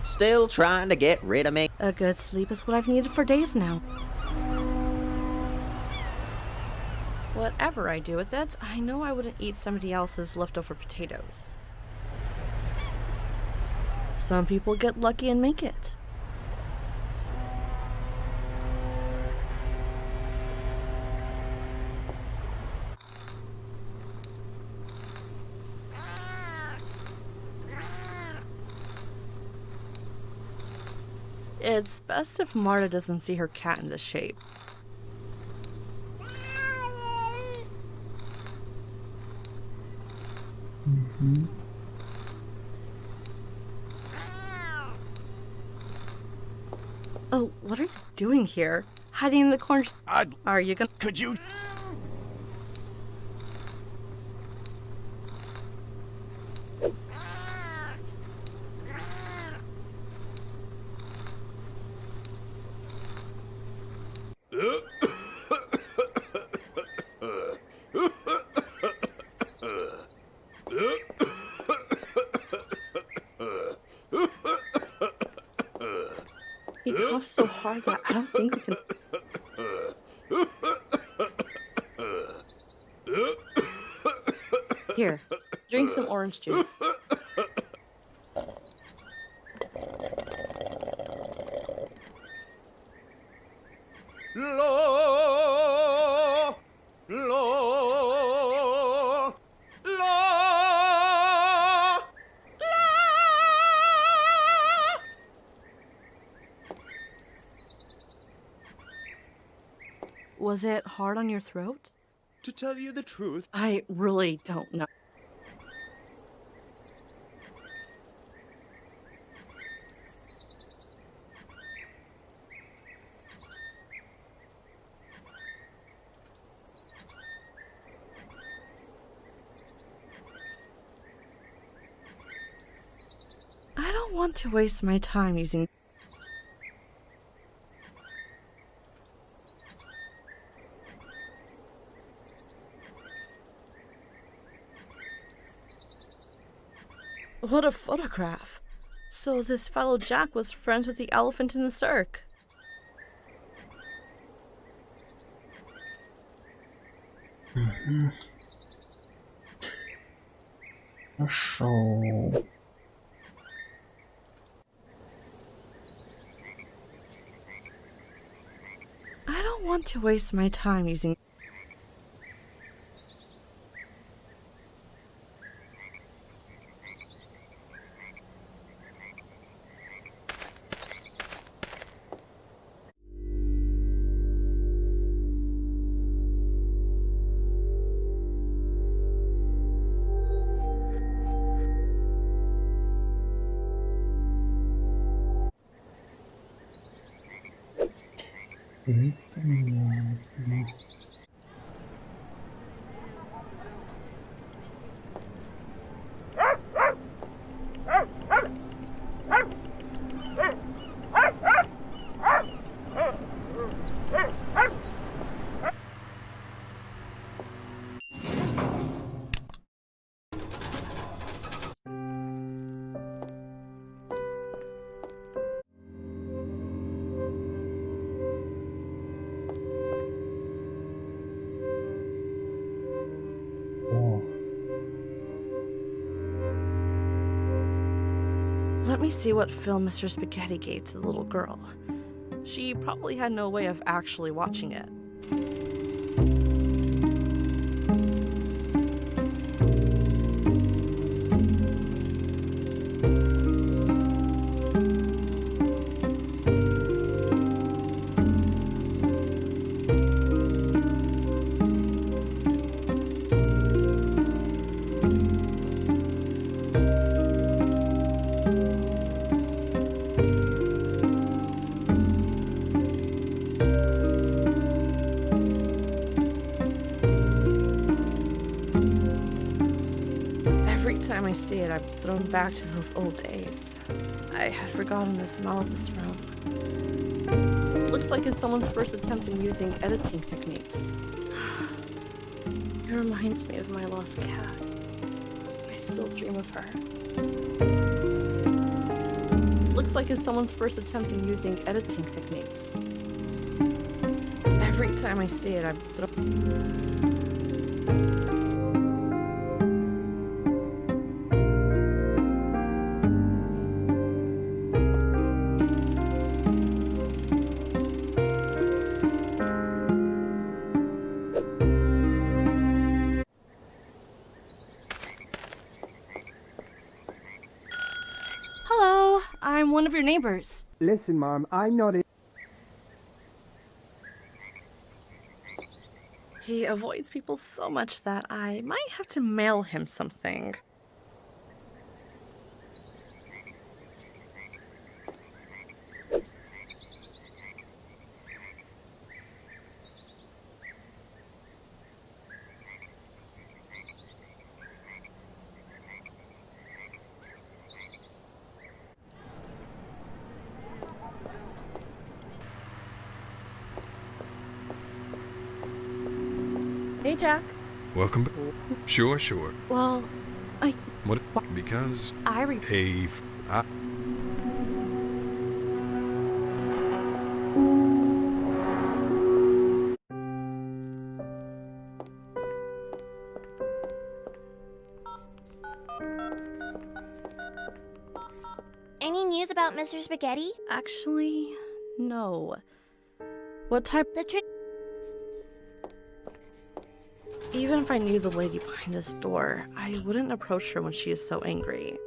Still trying to get rid of me? A good sleep is what I've needed for days now. Whatever I do with it, I know I wouldn't eat somebody else's leftover potatoes. Some people get lucky and make it. It's best if Marta doesn't see her cat in this shape. Uhum. Oh, what are you doing here? Hiding in the corner? Are you gonna... Could you... He coughs so hard that I don't think we can... Here, drink some orange juice. Was it hard on your throat? To tell you the truth, I really don't know. I don't want to waste my time using... What a photograph! So this fellow Jack was friends with the elephant in the cirque. Хорошо. I don't want to waste my time using... Понятно. me see what film Mr. Spaghetti gave to the little girl. She probably had no way of actually watching it. Every time I see it, I'm thrown back to those old days. I had forgotten the smell of this room. Looks like it's someone's first attempt in using editing techniques. It reminds me of my lost cat. I still dream of her. Looks like it's someone's first attempt in using editing techniques. Every time I see it, I'm thrown... Hello, I'm one of your neighbors. Listen, Mom, I'm not in. He avoids people so much that I might have to mail him something. Hey, Jack. Welcome back. Sure. Well, What? Because I Any news about Mr. Spaghetti? Actually, no. What type? The trick. Even if I knew the lady behind this door, I wouldn't approach her when she is so angry.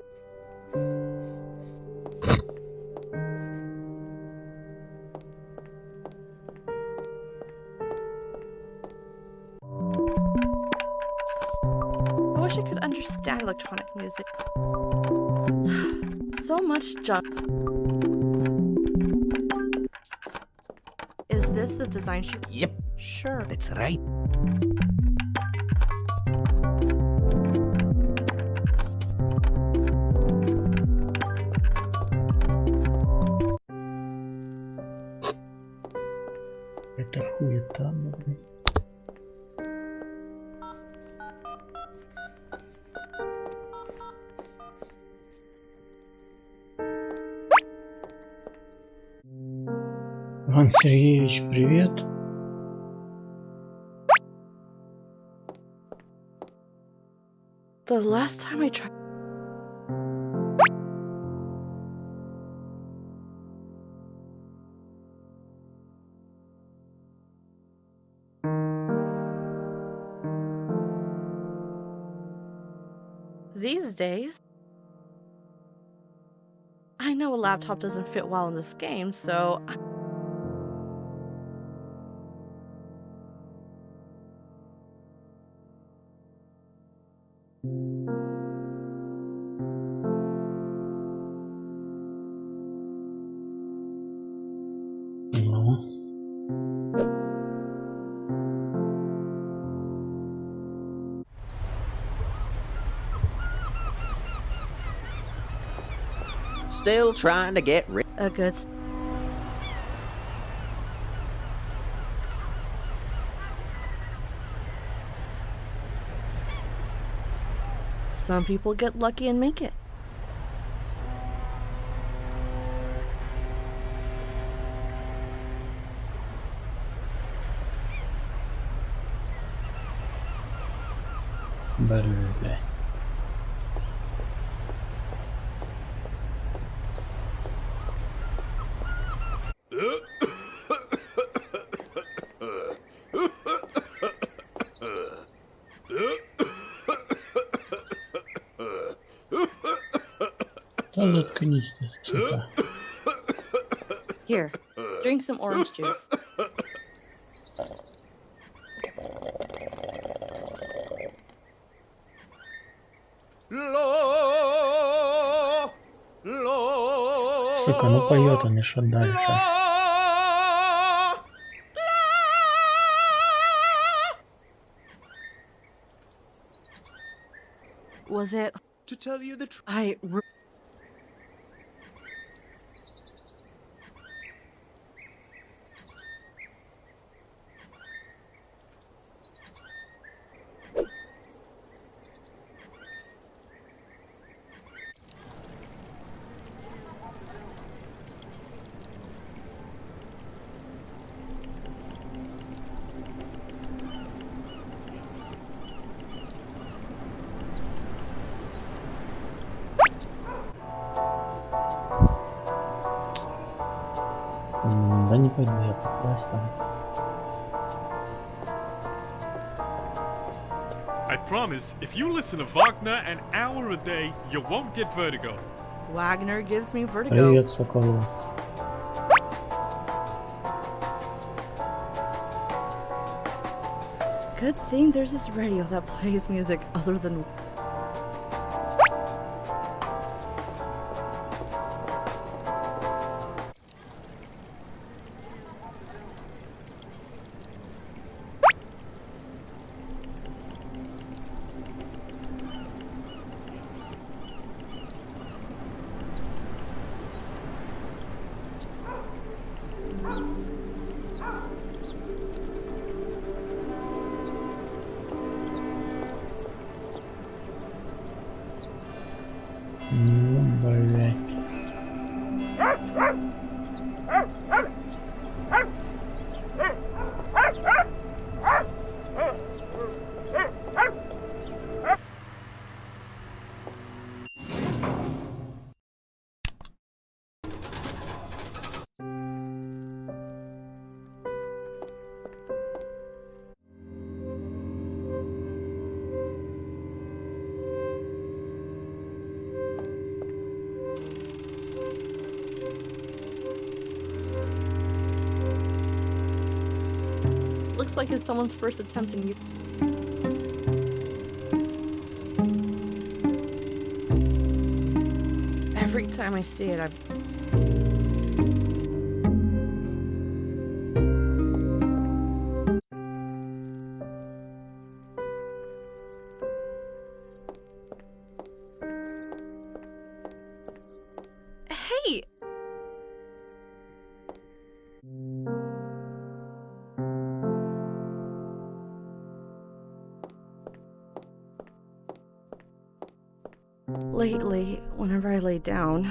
I wish I could understand electronic music. So much junk. Is this the design she... Yep. Sure. That's right. Это хуета, блин. Иван Сергеевич, привет. The last time I tried... These days... I know a laptop doesn't fit well in this game, so... Ну. Still trying to get rid. A good... Some people get lucky and make it. Böyle. Да заткнись ты, сука. Here, drink some orange juice. Сука, ну поет он, и что дальше? Was it? To tell you the truth. Да не пойду я по квестам. I promise, if you listen to Wagner an hour a day, you won't get vertigo. Wagner gives me vertigo. Привет, Соколу. Good thing there's this radio that plays music other than. Ну, блядь. Looks like it's someone's first attempt in you. Every time I see it, Hey! Lately, whenever I lay down,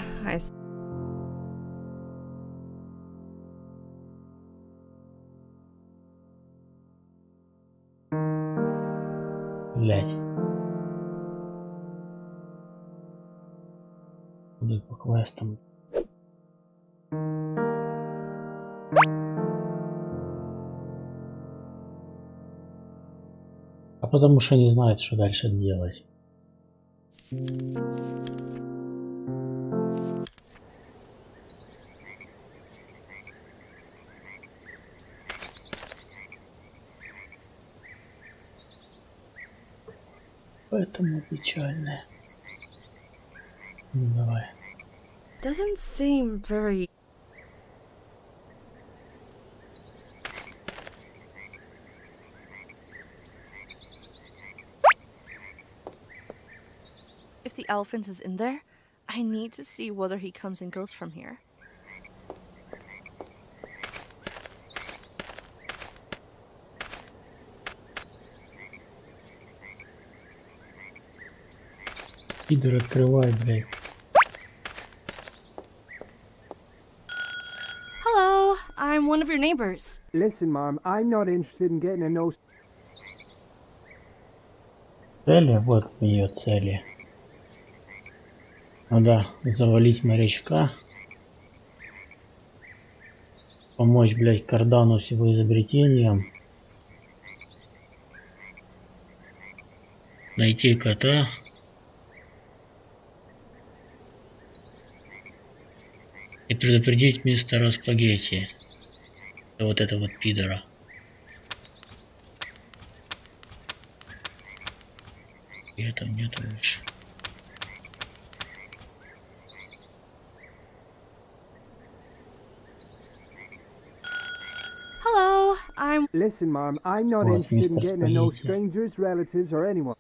Блять. Буду по квестам. А потому что не знает, что дальше делать. Поэтому печально. Ну давай. doesn't seem very. If the elephant is in there, I need to see whether he comes and goes from here. Пидор, открывай, блядь. Hello, I'm one of your neighbors. Listen, Mom, I'm not interested in getting a no. Цели, вот ее цели. Надо завалить морячка. Помочь, блядь, Кардану с его изобретением. Найти кота. И предупредить мистера Спагетти. Вот этого вот пидора. И там нету больше. Hello, I'm. Listen, Mom, I'm not Вот, interested in мистер getting to know Спагетти. strangers, relatives, or anyone.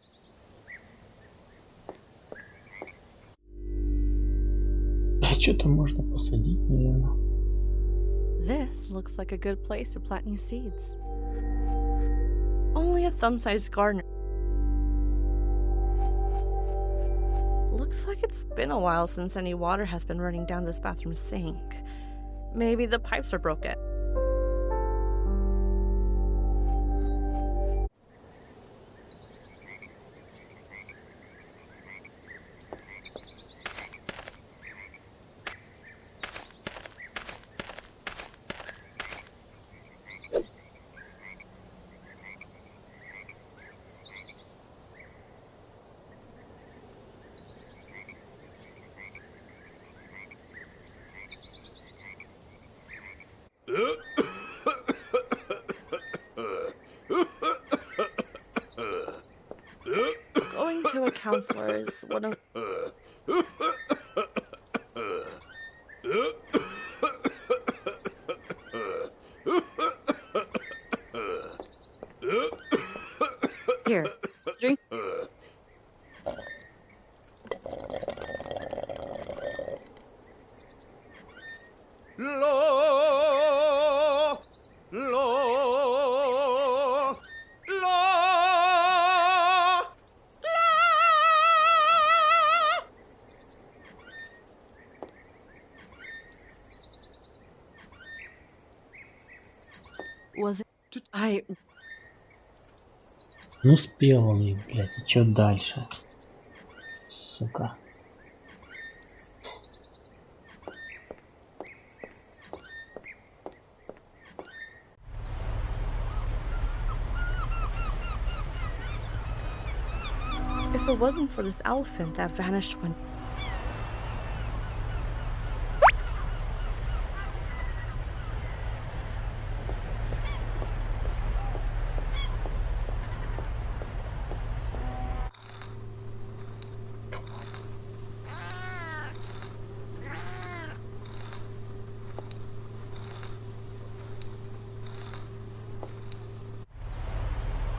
Что-то можно посадить, наверное. This looks like a good place to plant new seeds. Only a thumb-sized garden. Looks like it's been a while since any water has been running down this bathroom sink. Maybe the pipes are broken. Going to a counselor is one of. Here, drink. Was it? I. Ну спел он их, блядь, и чё дальше? Сука. If it wasn't for this elephant that vanished when.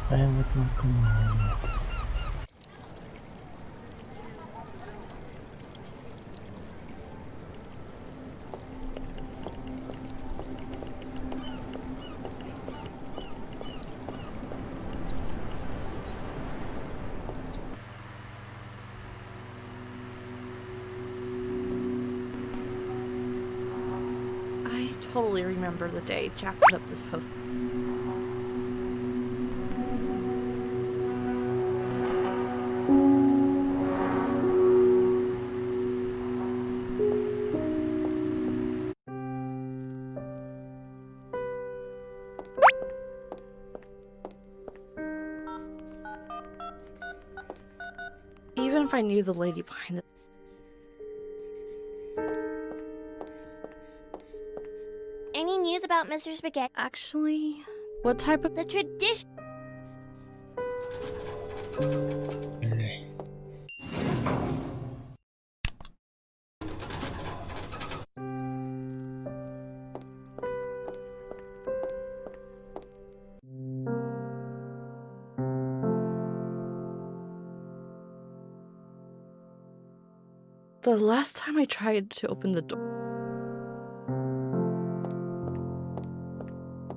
Дай вот на канале. I totally remember the day Jack put up this post. Even if I knew the lady behind it. Any news about Mr. Spaghetti? Actually, what type of. The tradition. The last time I tried to open the door.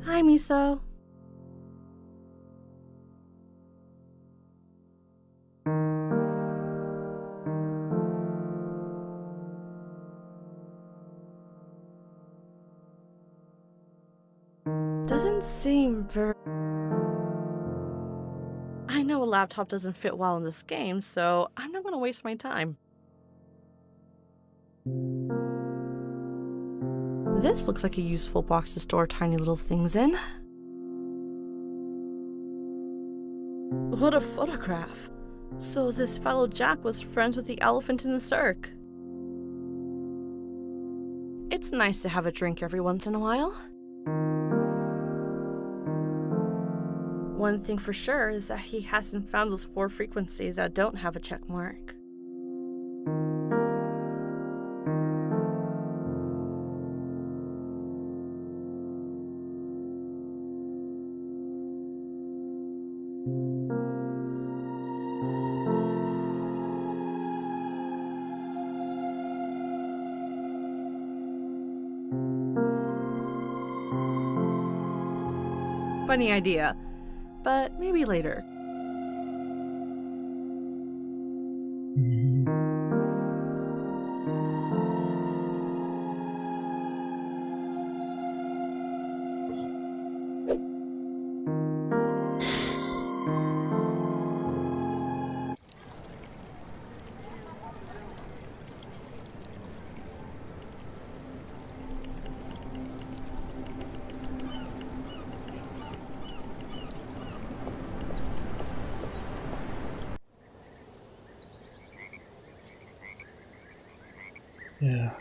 Hi, Miso. Doesn't seem very. I know a laptop doesn't fit well in this game, so I'm not gonna waste my time. This looks like a useful box to store tiny little things in. What a photograph. So this fellow Jack was friends with the elephant in the cirque. It's nice to have a drink every once in a while. One thing for sure is that he hasn't found those 4 frequencies that don't have a check mark. Funny idea, but maybe later. Так.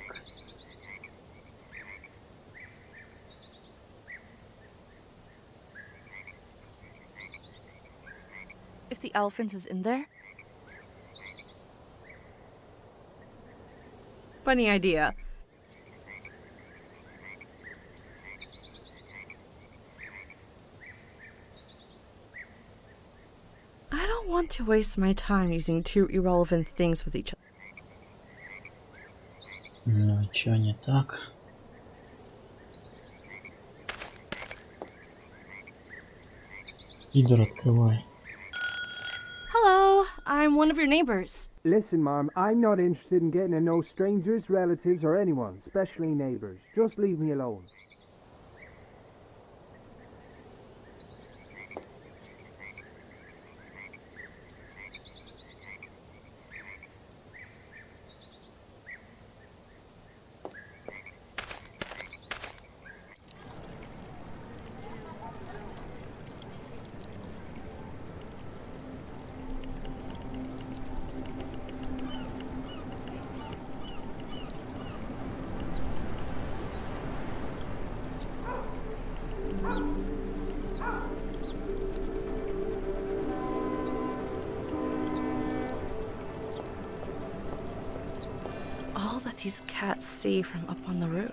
If the elephant is in there? Funny idea. I don't want to waste my time using 2 irrelevant things with each other. Ну, чё не так? Идор, открывай. Hello, I'm one of your neighbors. Listen, Mom, I'm not interested in getting to know strangers, relatives, or anyone, especially neighbors. Just leave me alone. All that these cats see from up on the roof.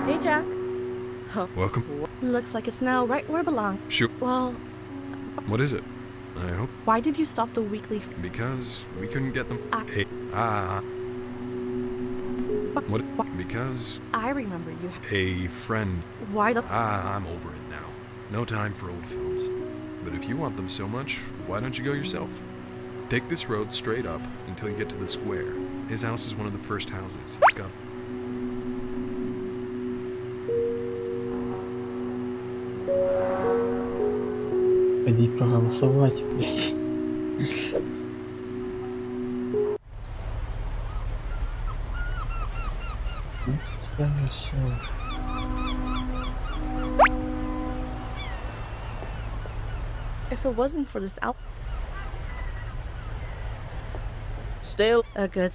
Hey, Jack. Oh, Welcome. looks like it's now right where it belongs. Shoot. Well, What is it? I hope. why did you stop the weekly? Because we couldn't get them. What? Because I remember you. a friend. Why the? I'm over it now. No time for old films. But if you want them so much, why don't you go yourself? Take this road straight up until you get to the square. His house is one of the first houses. It's got. Пойди проголосовать, блядь. Ну, пускай всё. If it wasn't for this Still a good.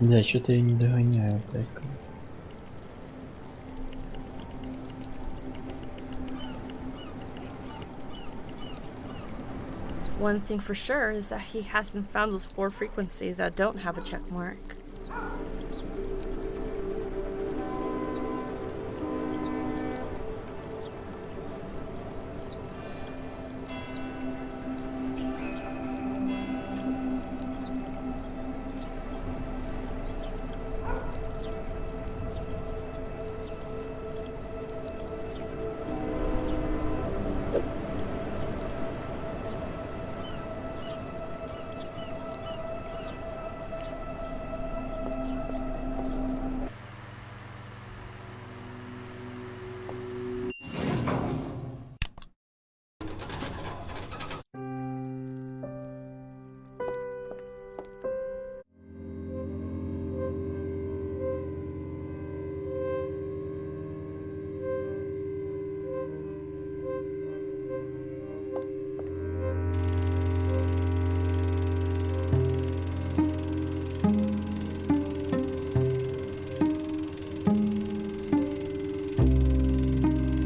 Да, что-то я не догоняю, блядь. One thing for sure is that he hasn't found those 4 frequencies that don't have a check mark.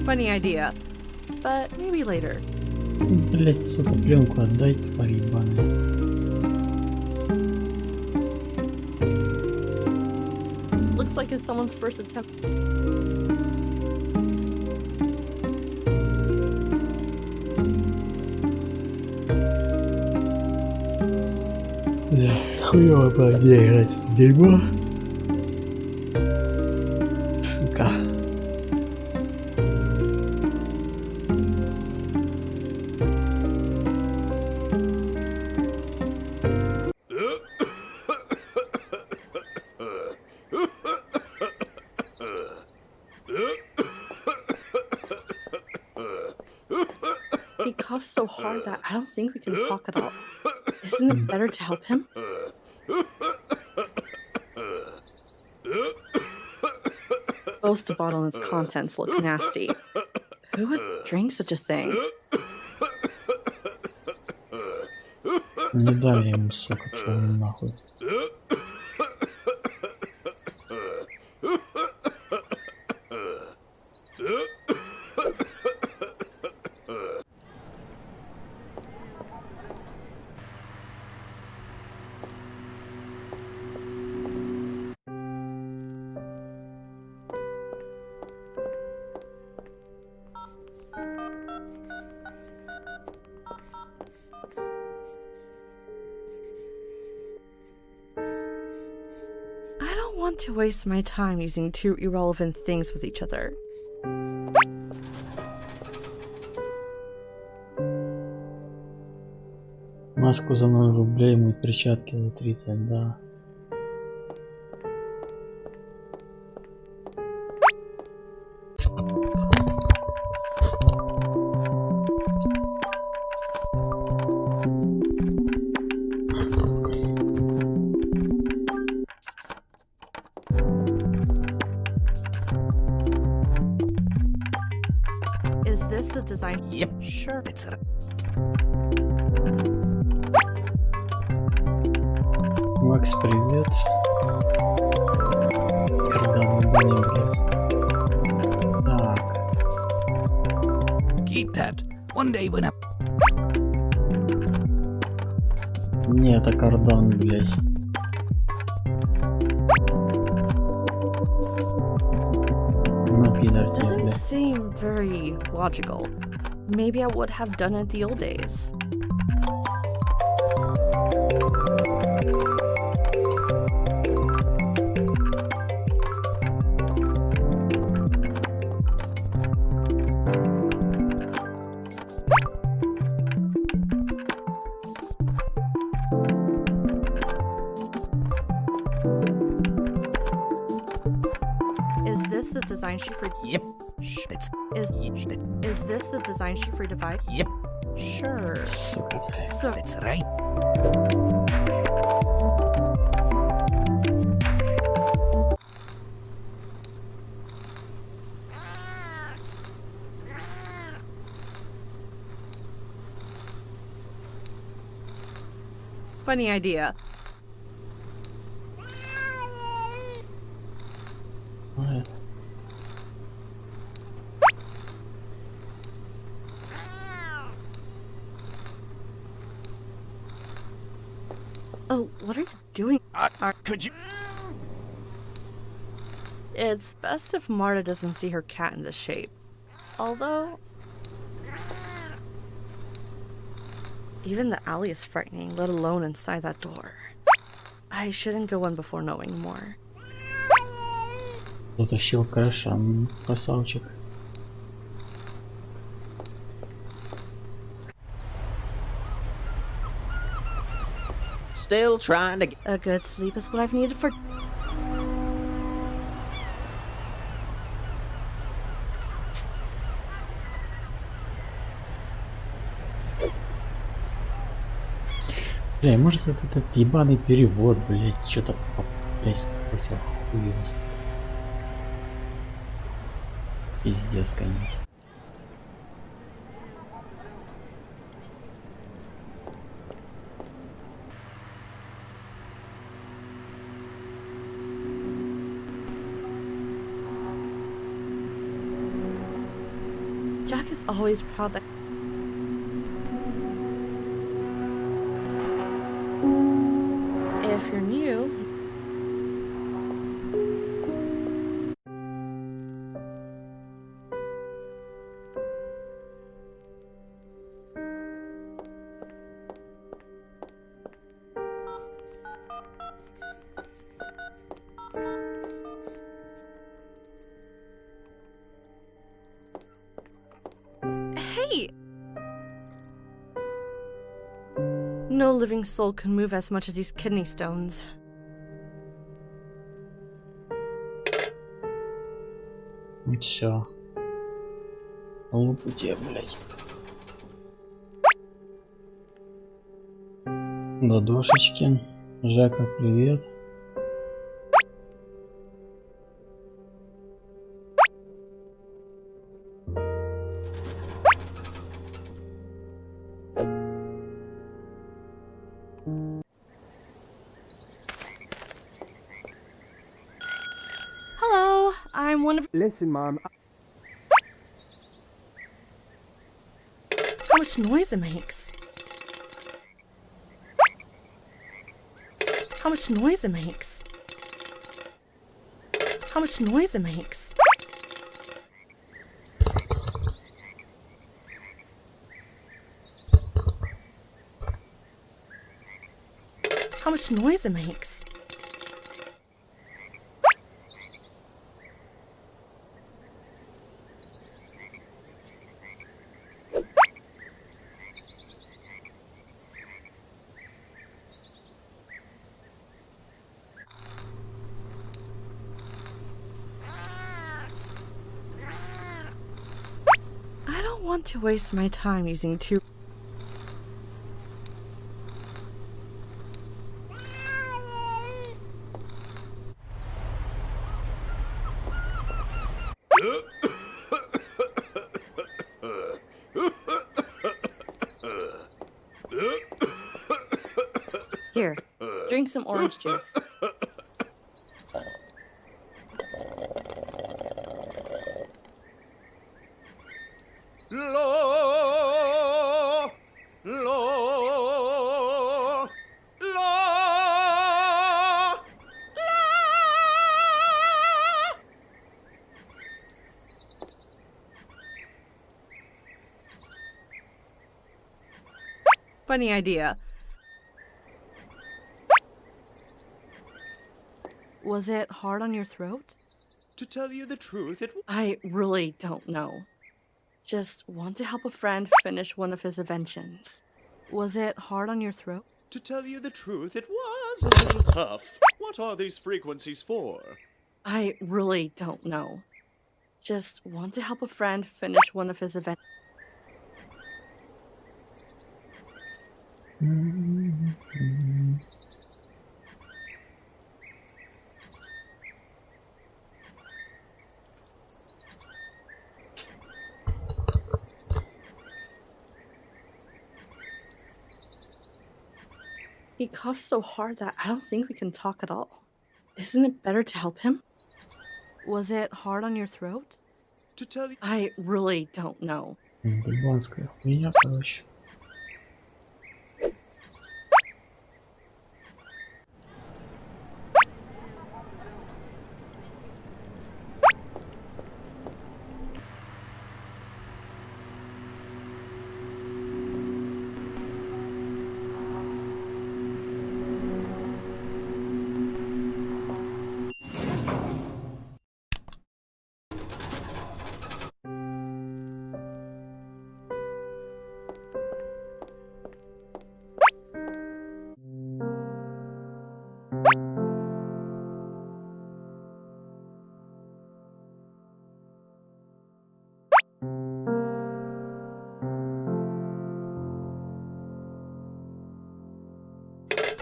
Funny idea. But maybe later. Блять, сука, пленку отдай, тварь ебаная. Looks like it's someone's first attempt. Да, хуёво по мне играть в дерьмо. Сука. He coughs so hard that I don't think we can talk at all. Isn't it better to help him? Both the bottle and its contents look nasty. Who would drink such a thing? Не дали ему, сука, пошёл нахуй. I don't want to waste my time using two irrelevant things with each other. Маску за 0 рублей, ему перчатки за 30, да. Is this the design? Yep. Sure. That's right. Макс, привет. Кардан, бани, блядь. Так. Keep that. One day when I... Не, это кардан, блядь. На пидор тебе, Doesn't блядь. seem very logical. Maybe I would have done it the old days. Is this the design sheet for? Yep. That's... Is this the design sheet for Divide? Yep. Sure. Сука, блядь. So That's right. funny idea. What? Oh, what are you doing? Could you? It's best if Marta doesn't see her cat in this shape. Although, even the alley is frightening, let alone inside that door. I shouldn't go in before knowing more. Затащил кэша, красавчик. Still trying to get... A good sleep is what I've needed for... Бля, может этот ебаный перевод, блять, что-то, блять, испортил, хуй его знает. Пиздец, конечно. Jack is always proud that. If you're new, hey! No living soul can move as much as these kidney stones. Все. Лопуте, блядь. Ладошечки. Жака, привет. Hello, I'm one of. Listen, Mom. How much noise it makes. How much noise it makes. How much noise it makes. How much noise it makes. I don't want to waste my time using two. Here, drink some orange juice. Law, law, law, Funny idea. Was it hard on your throat? To tell you the truth, I really don't know. Just want to help a friend finish one of his inventions. Was it hard on your throat? To tell you the truth, it was a little tough. What are these frequencies for? I really don't know. Just want to help a friend finish one of his inventions. He coughs so hard that I don't think we can talk at all. Isn't it better to help him? Was it hard on your throat? To tell you... I really don't know. Губанская хуйня, короче.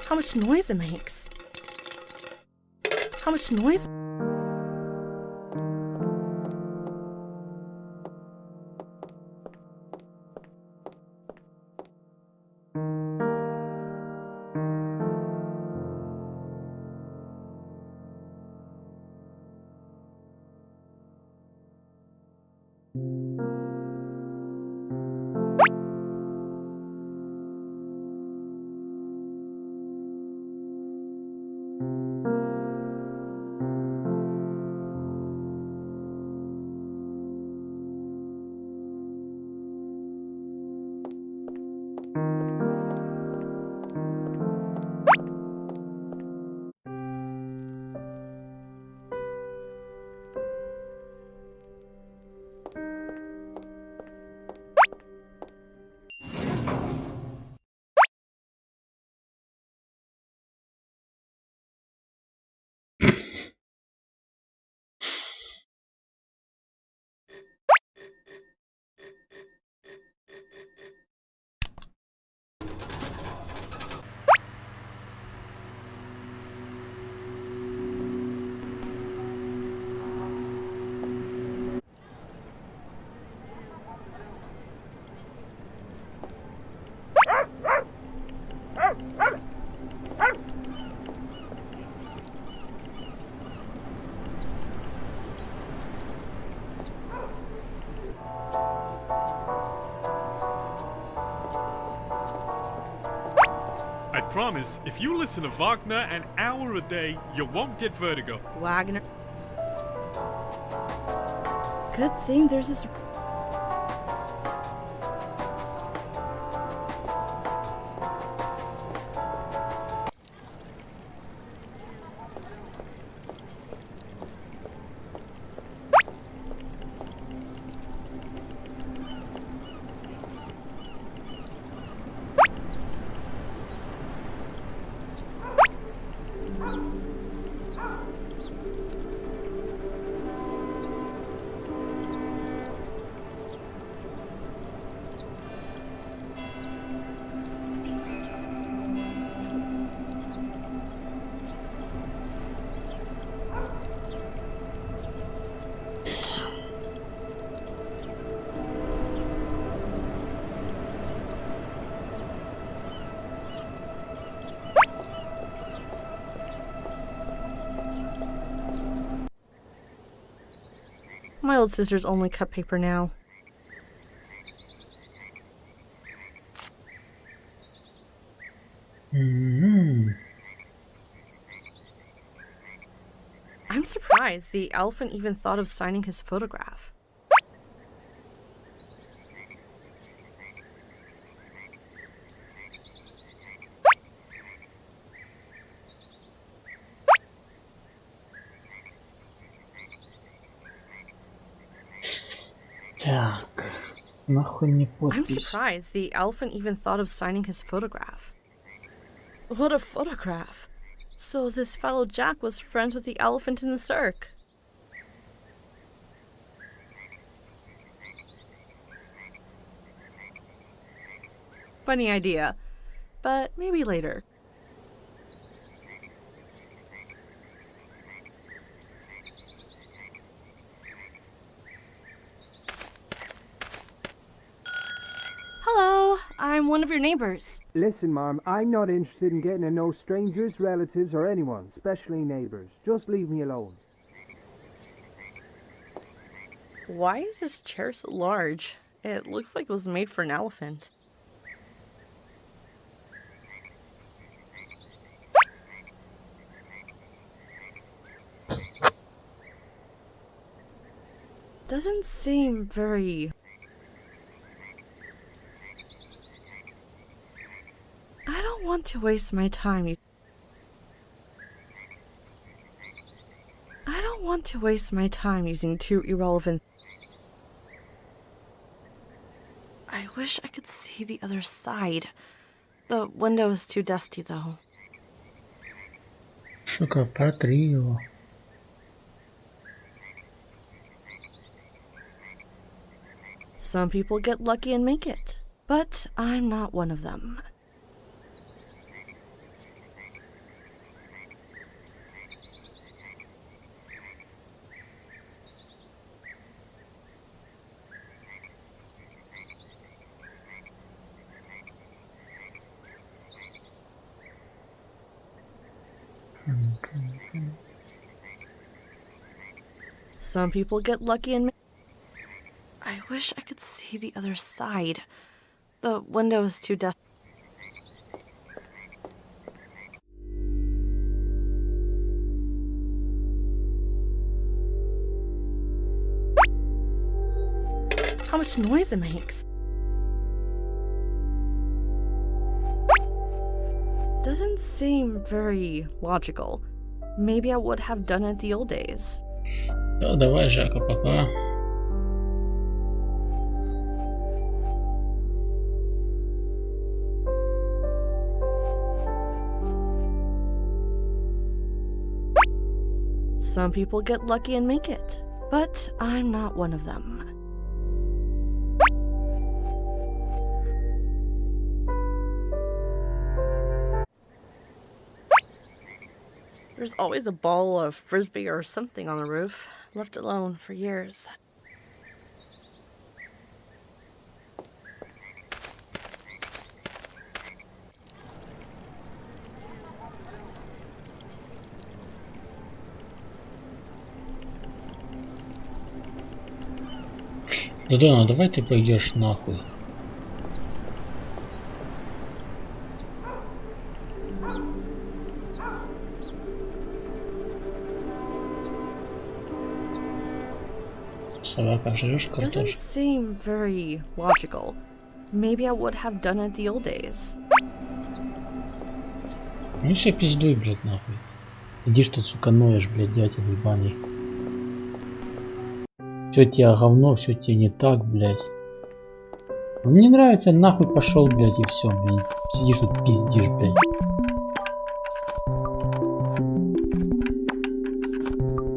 How much noise it makes. How much noise? promise, if you listen to Wagner an hour a day, you won't get vertigo. Wagner. Good thing there's this. My old scissors only cut paper now. I'm surprised the elephant even thought of signing his photograph. Так, нахуй мне I'm подпись. surprised the elephant even thought of signing his photograph. What a photograph! So this fellow Jack was friends with the elephant in the cirque. Funny idea, but maybe later. Hello, I'm one of your neighbors. Listen, Mom, I'm not interested in getting to know strangers, relatives, or anyone, especially neighbors. Just leave me alone. Why is this chair so large? It looks like it was made for an elephant. Doesn't seem very... I don't want to waste my time. I don't want to waste my time using two irrelevant... I wish I could see the other side. The window is too dusty, though. Сука, протри его. Some people get lucky and make it, but I'm not one of them. Some people get lucky and I wish I could see the other side. The window is too dusty. How much noise it makes. Doesn't seem very logical. Maybe I would have done it the old days. Да, давай, Жака, пока. Some people get lucky and make it, but I'm not one of them. There's always a ball of frisbee or something on the roof, left alone for years. Да, ну давай ты пойдешь нахуй. Собака, жрешь Doesn't картошку? seem very logical. Maybe I would have done it the old days. Ну все пиздуй, блядь, нахуй. Сидишь тут, сука, ноешь, блядь, дятел ебаный. Все тебе говно, все тебе не так, блядь. Мне не нравится, нахуй пошел, блядь, и все, блядь. Сидишь тут пиздишь, блядь.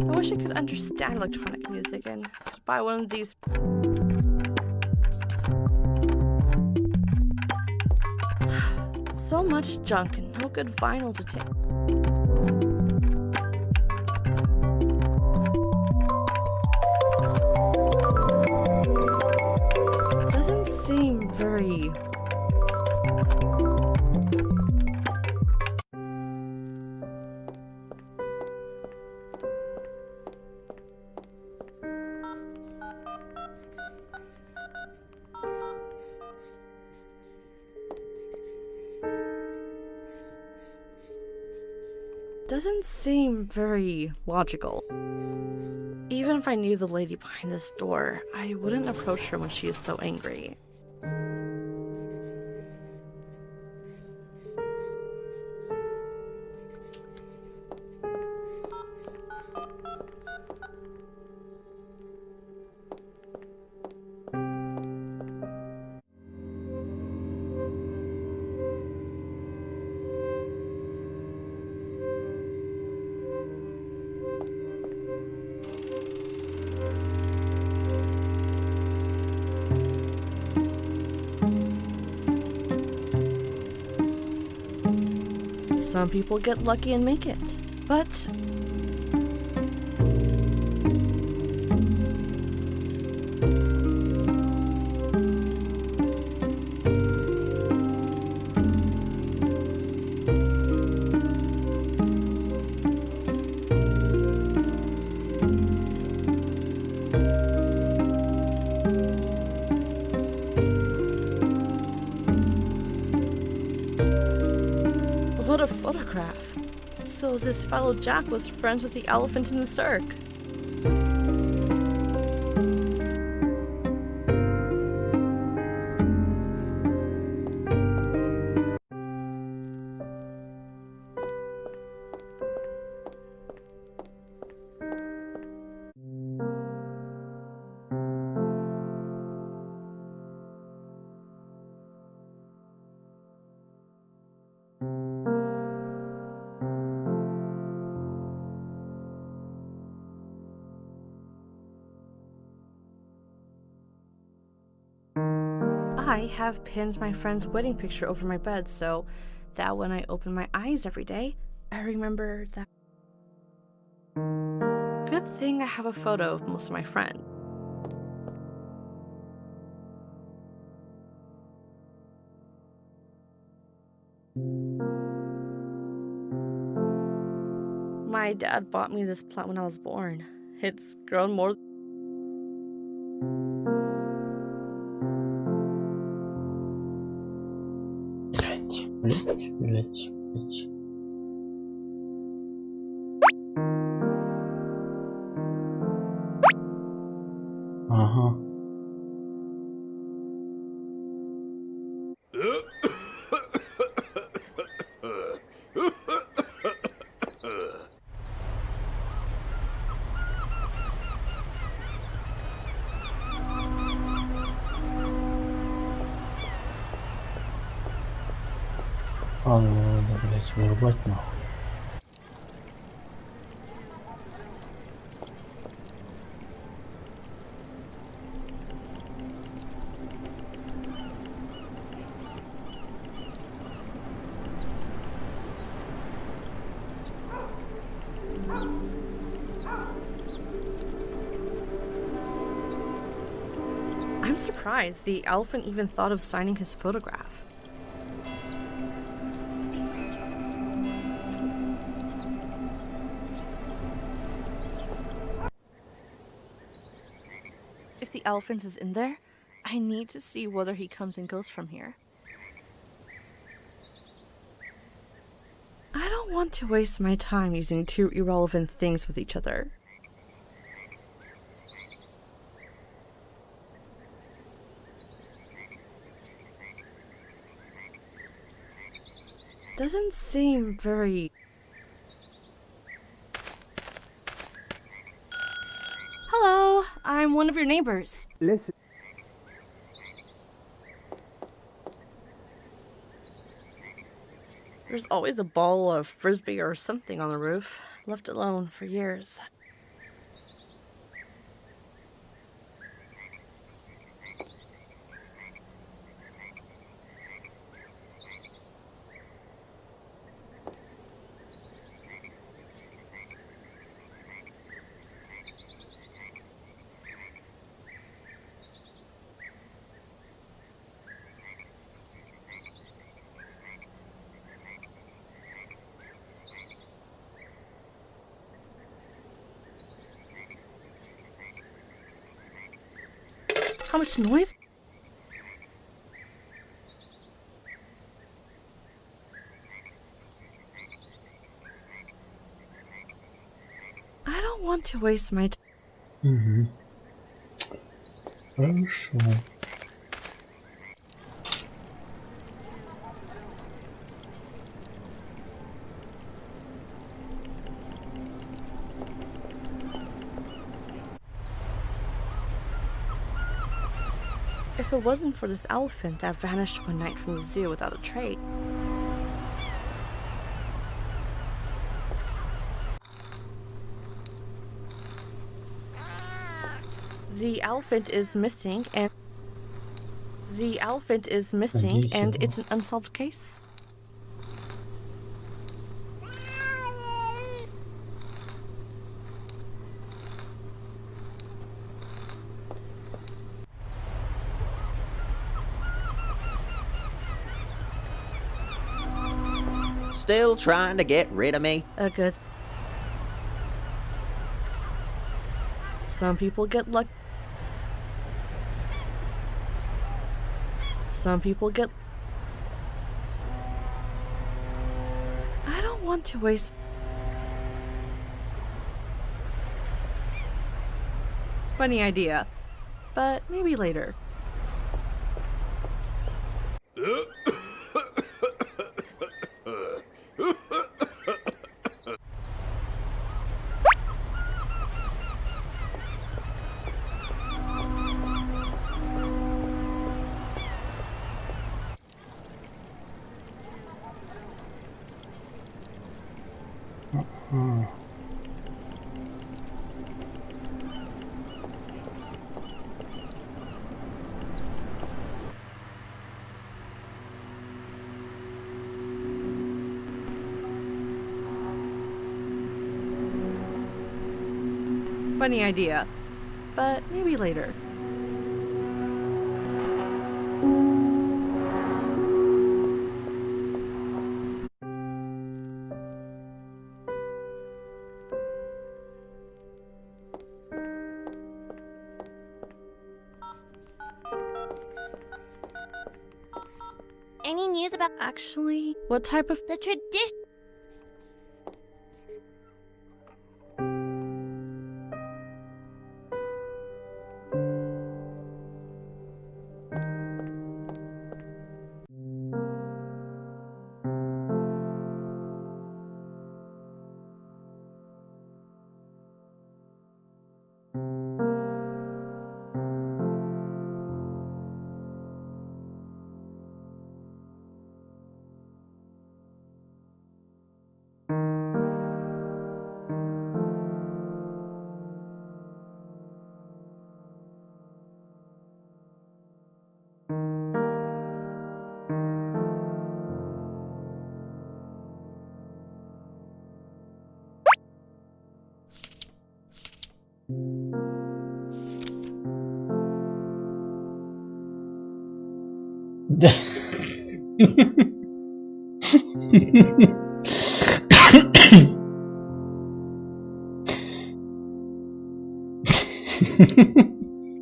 I wish I could understand electronic music and could buy one of these. So much junk and no good vinyl to take. Doesn't seem very. Doesn't seem very logical. Even if I knew the lady behind this door, I wouldn't approach her when she is so angry. Some people get lucky and make it, but what a photograph. So this fellow Jack was friends with the elephant in the cirque. I have pinned my friend's wedding picture over my bed so that when I open my eyes every day, I remember that. Good thing I have a photo of most of my friends. My dad bought me this plant when I was born. It's grown more. Блять. Ага. Надо, блять, вырубать нахуй. I'm surprised the elephant even thought of signing his photograph. If the elephant is in there, I need to see whether he comes and goes from here. I don't want to waste my time using two irrelevant things with each other. doesn't seem very... Hello, I'm one of your neighbors. Listen. There's always a ball of frisbee or something on the roof, left alone for years. How much noise? I don't want to waste my time. Хорошо. If it wasn't for this elephant that vanished one night from the zoo without a trace. The elephant is missing and... The elephant is missing and it's an unsolved case. Still trying to get rid of me? Good. Some people get lucky. Some people get... I don't want to waste... Funny idea, but maybe later. Funny idea, but maybe later. Any news about... Actually, what type of... The tradition...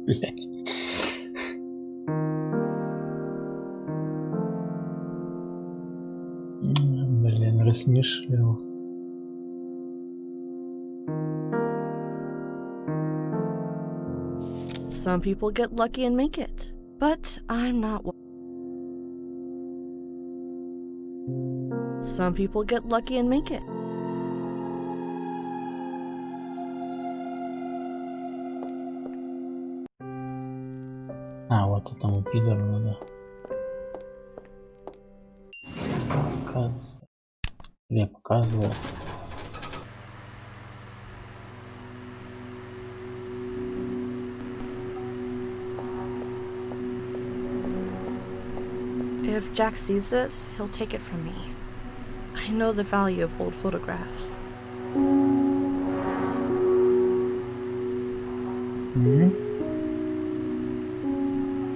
Блять. Блин, рассмешил. Some people get lucky and make it, but I'm not one. Some people get lucky and make it. А, вот этому пидору надо. Я показываю. If Jack sees this, he'll take it from me. I know the value of old photographs.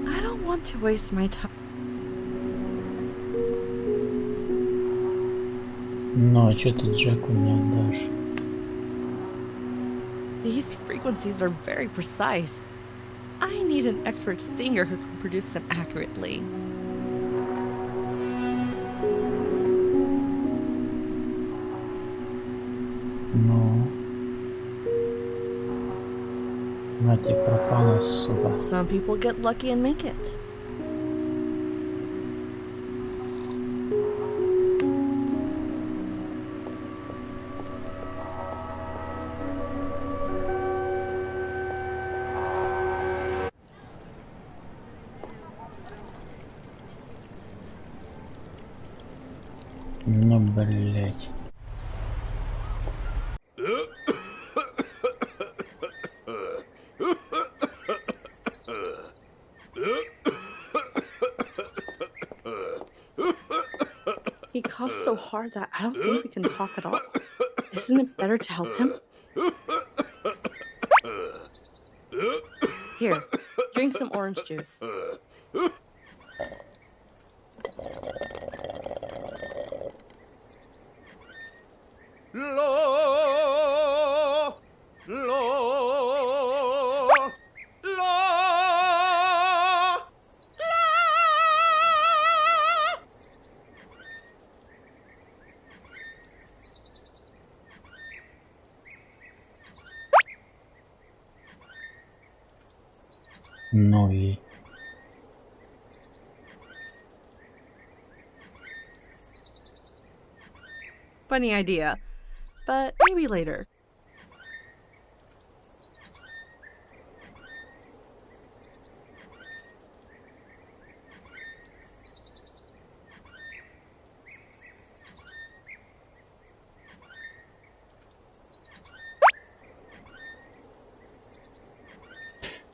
I don't want to waste my time. Ну, а чё ты Джеку не отдашь? These frequencies are very precise. I need an expert singer who can produce them accurately. Ну... Знаете, пропала сюда. Some people get lucky and make it. Ну, блять. He coughs so hard that I don't think we can talk at all. Isn't it better to help him? Here, drink some orange juice. Ну и... Funny idea, but maybe later.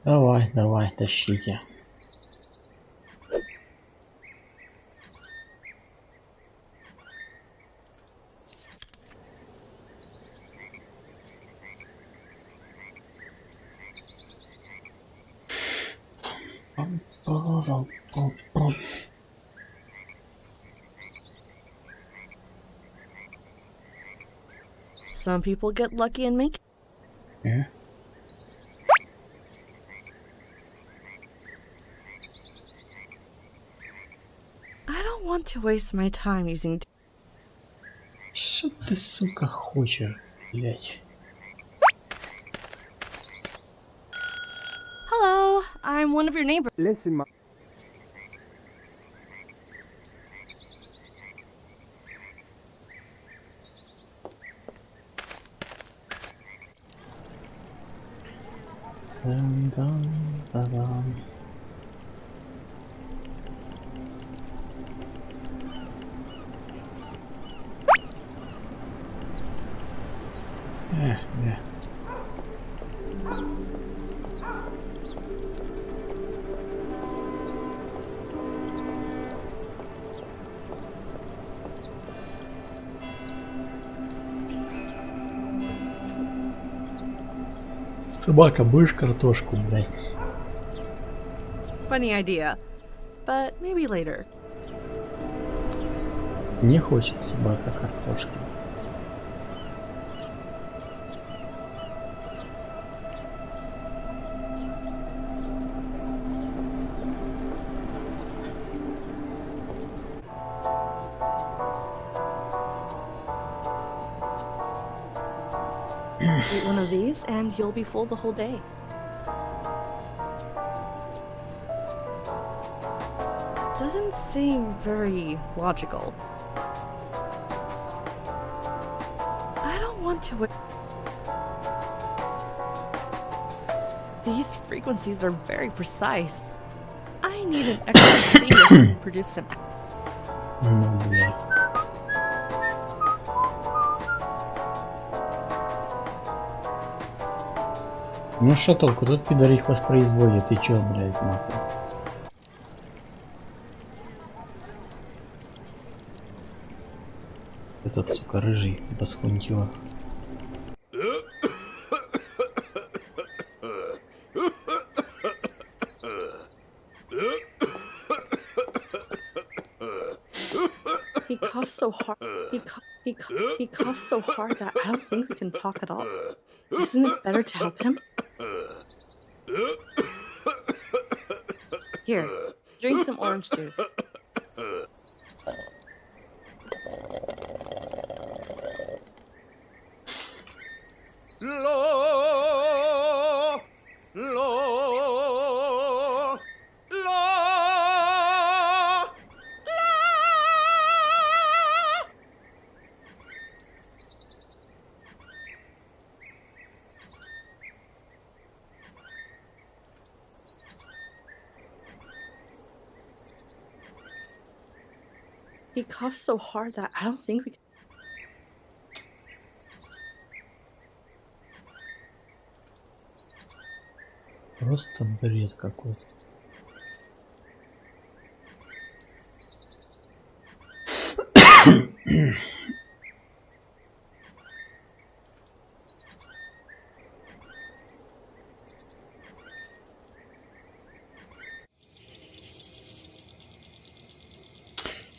Давай, давай, тащите. Some people get lucky and make it. Yeah. I don't want to waste my time using... Что ты, сука, хочешь, блять? Hello, I'm one of your neighbors. Listen, Дам-дам-да-дам. Да. Собака, будешь картошку, блядь? Funny idea, but maybe later. Не хочет собака картошки. Eat one of these and you'll be full the whole day. Doesn't seem very logical. onto it. These frequencies are very precise. I need an extra singer to produce an. Ну, блядь. Ну что толку? Тут пидор их воспроизводит. И чё, блядь, нахуй? Этот, сука, рыжий басхунтила. He coughs so hard. He coughs so hard that I don't think we can talk at all. Isn't it better to help him? Here, drink some orange juice. He coughs so hard that I don't think we can. Просто бред какой-то.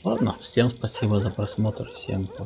Ладно, всем спасибо за просмотр, всем пока.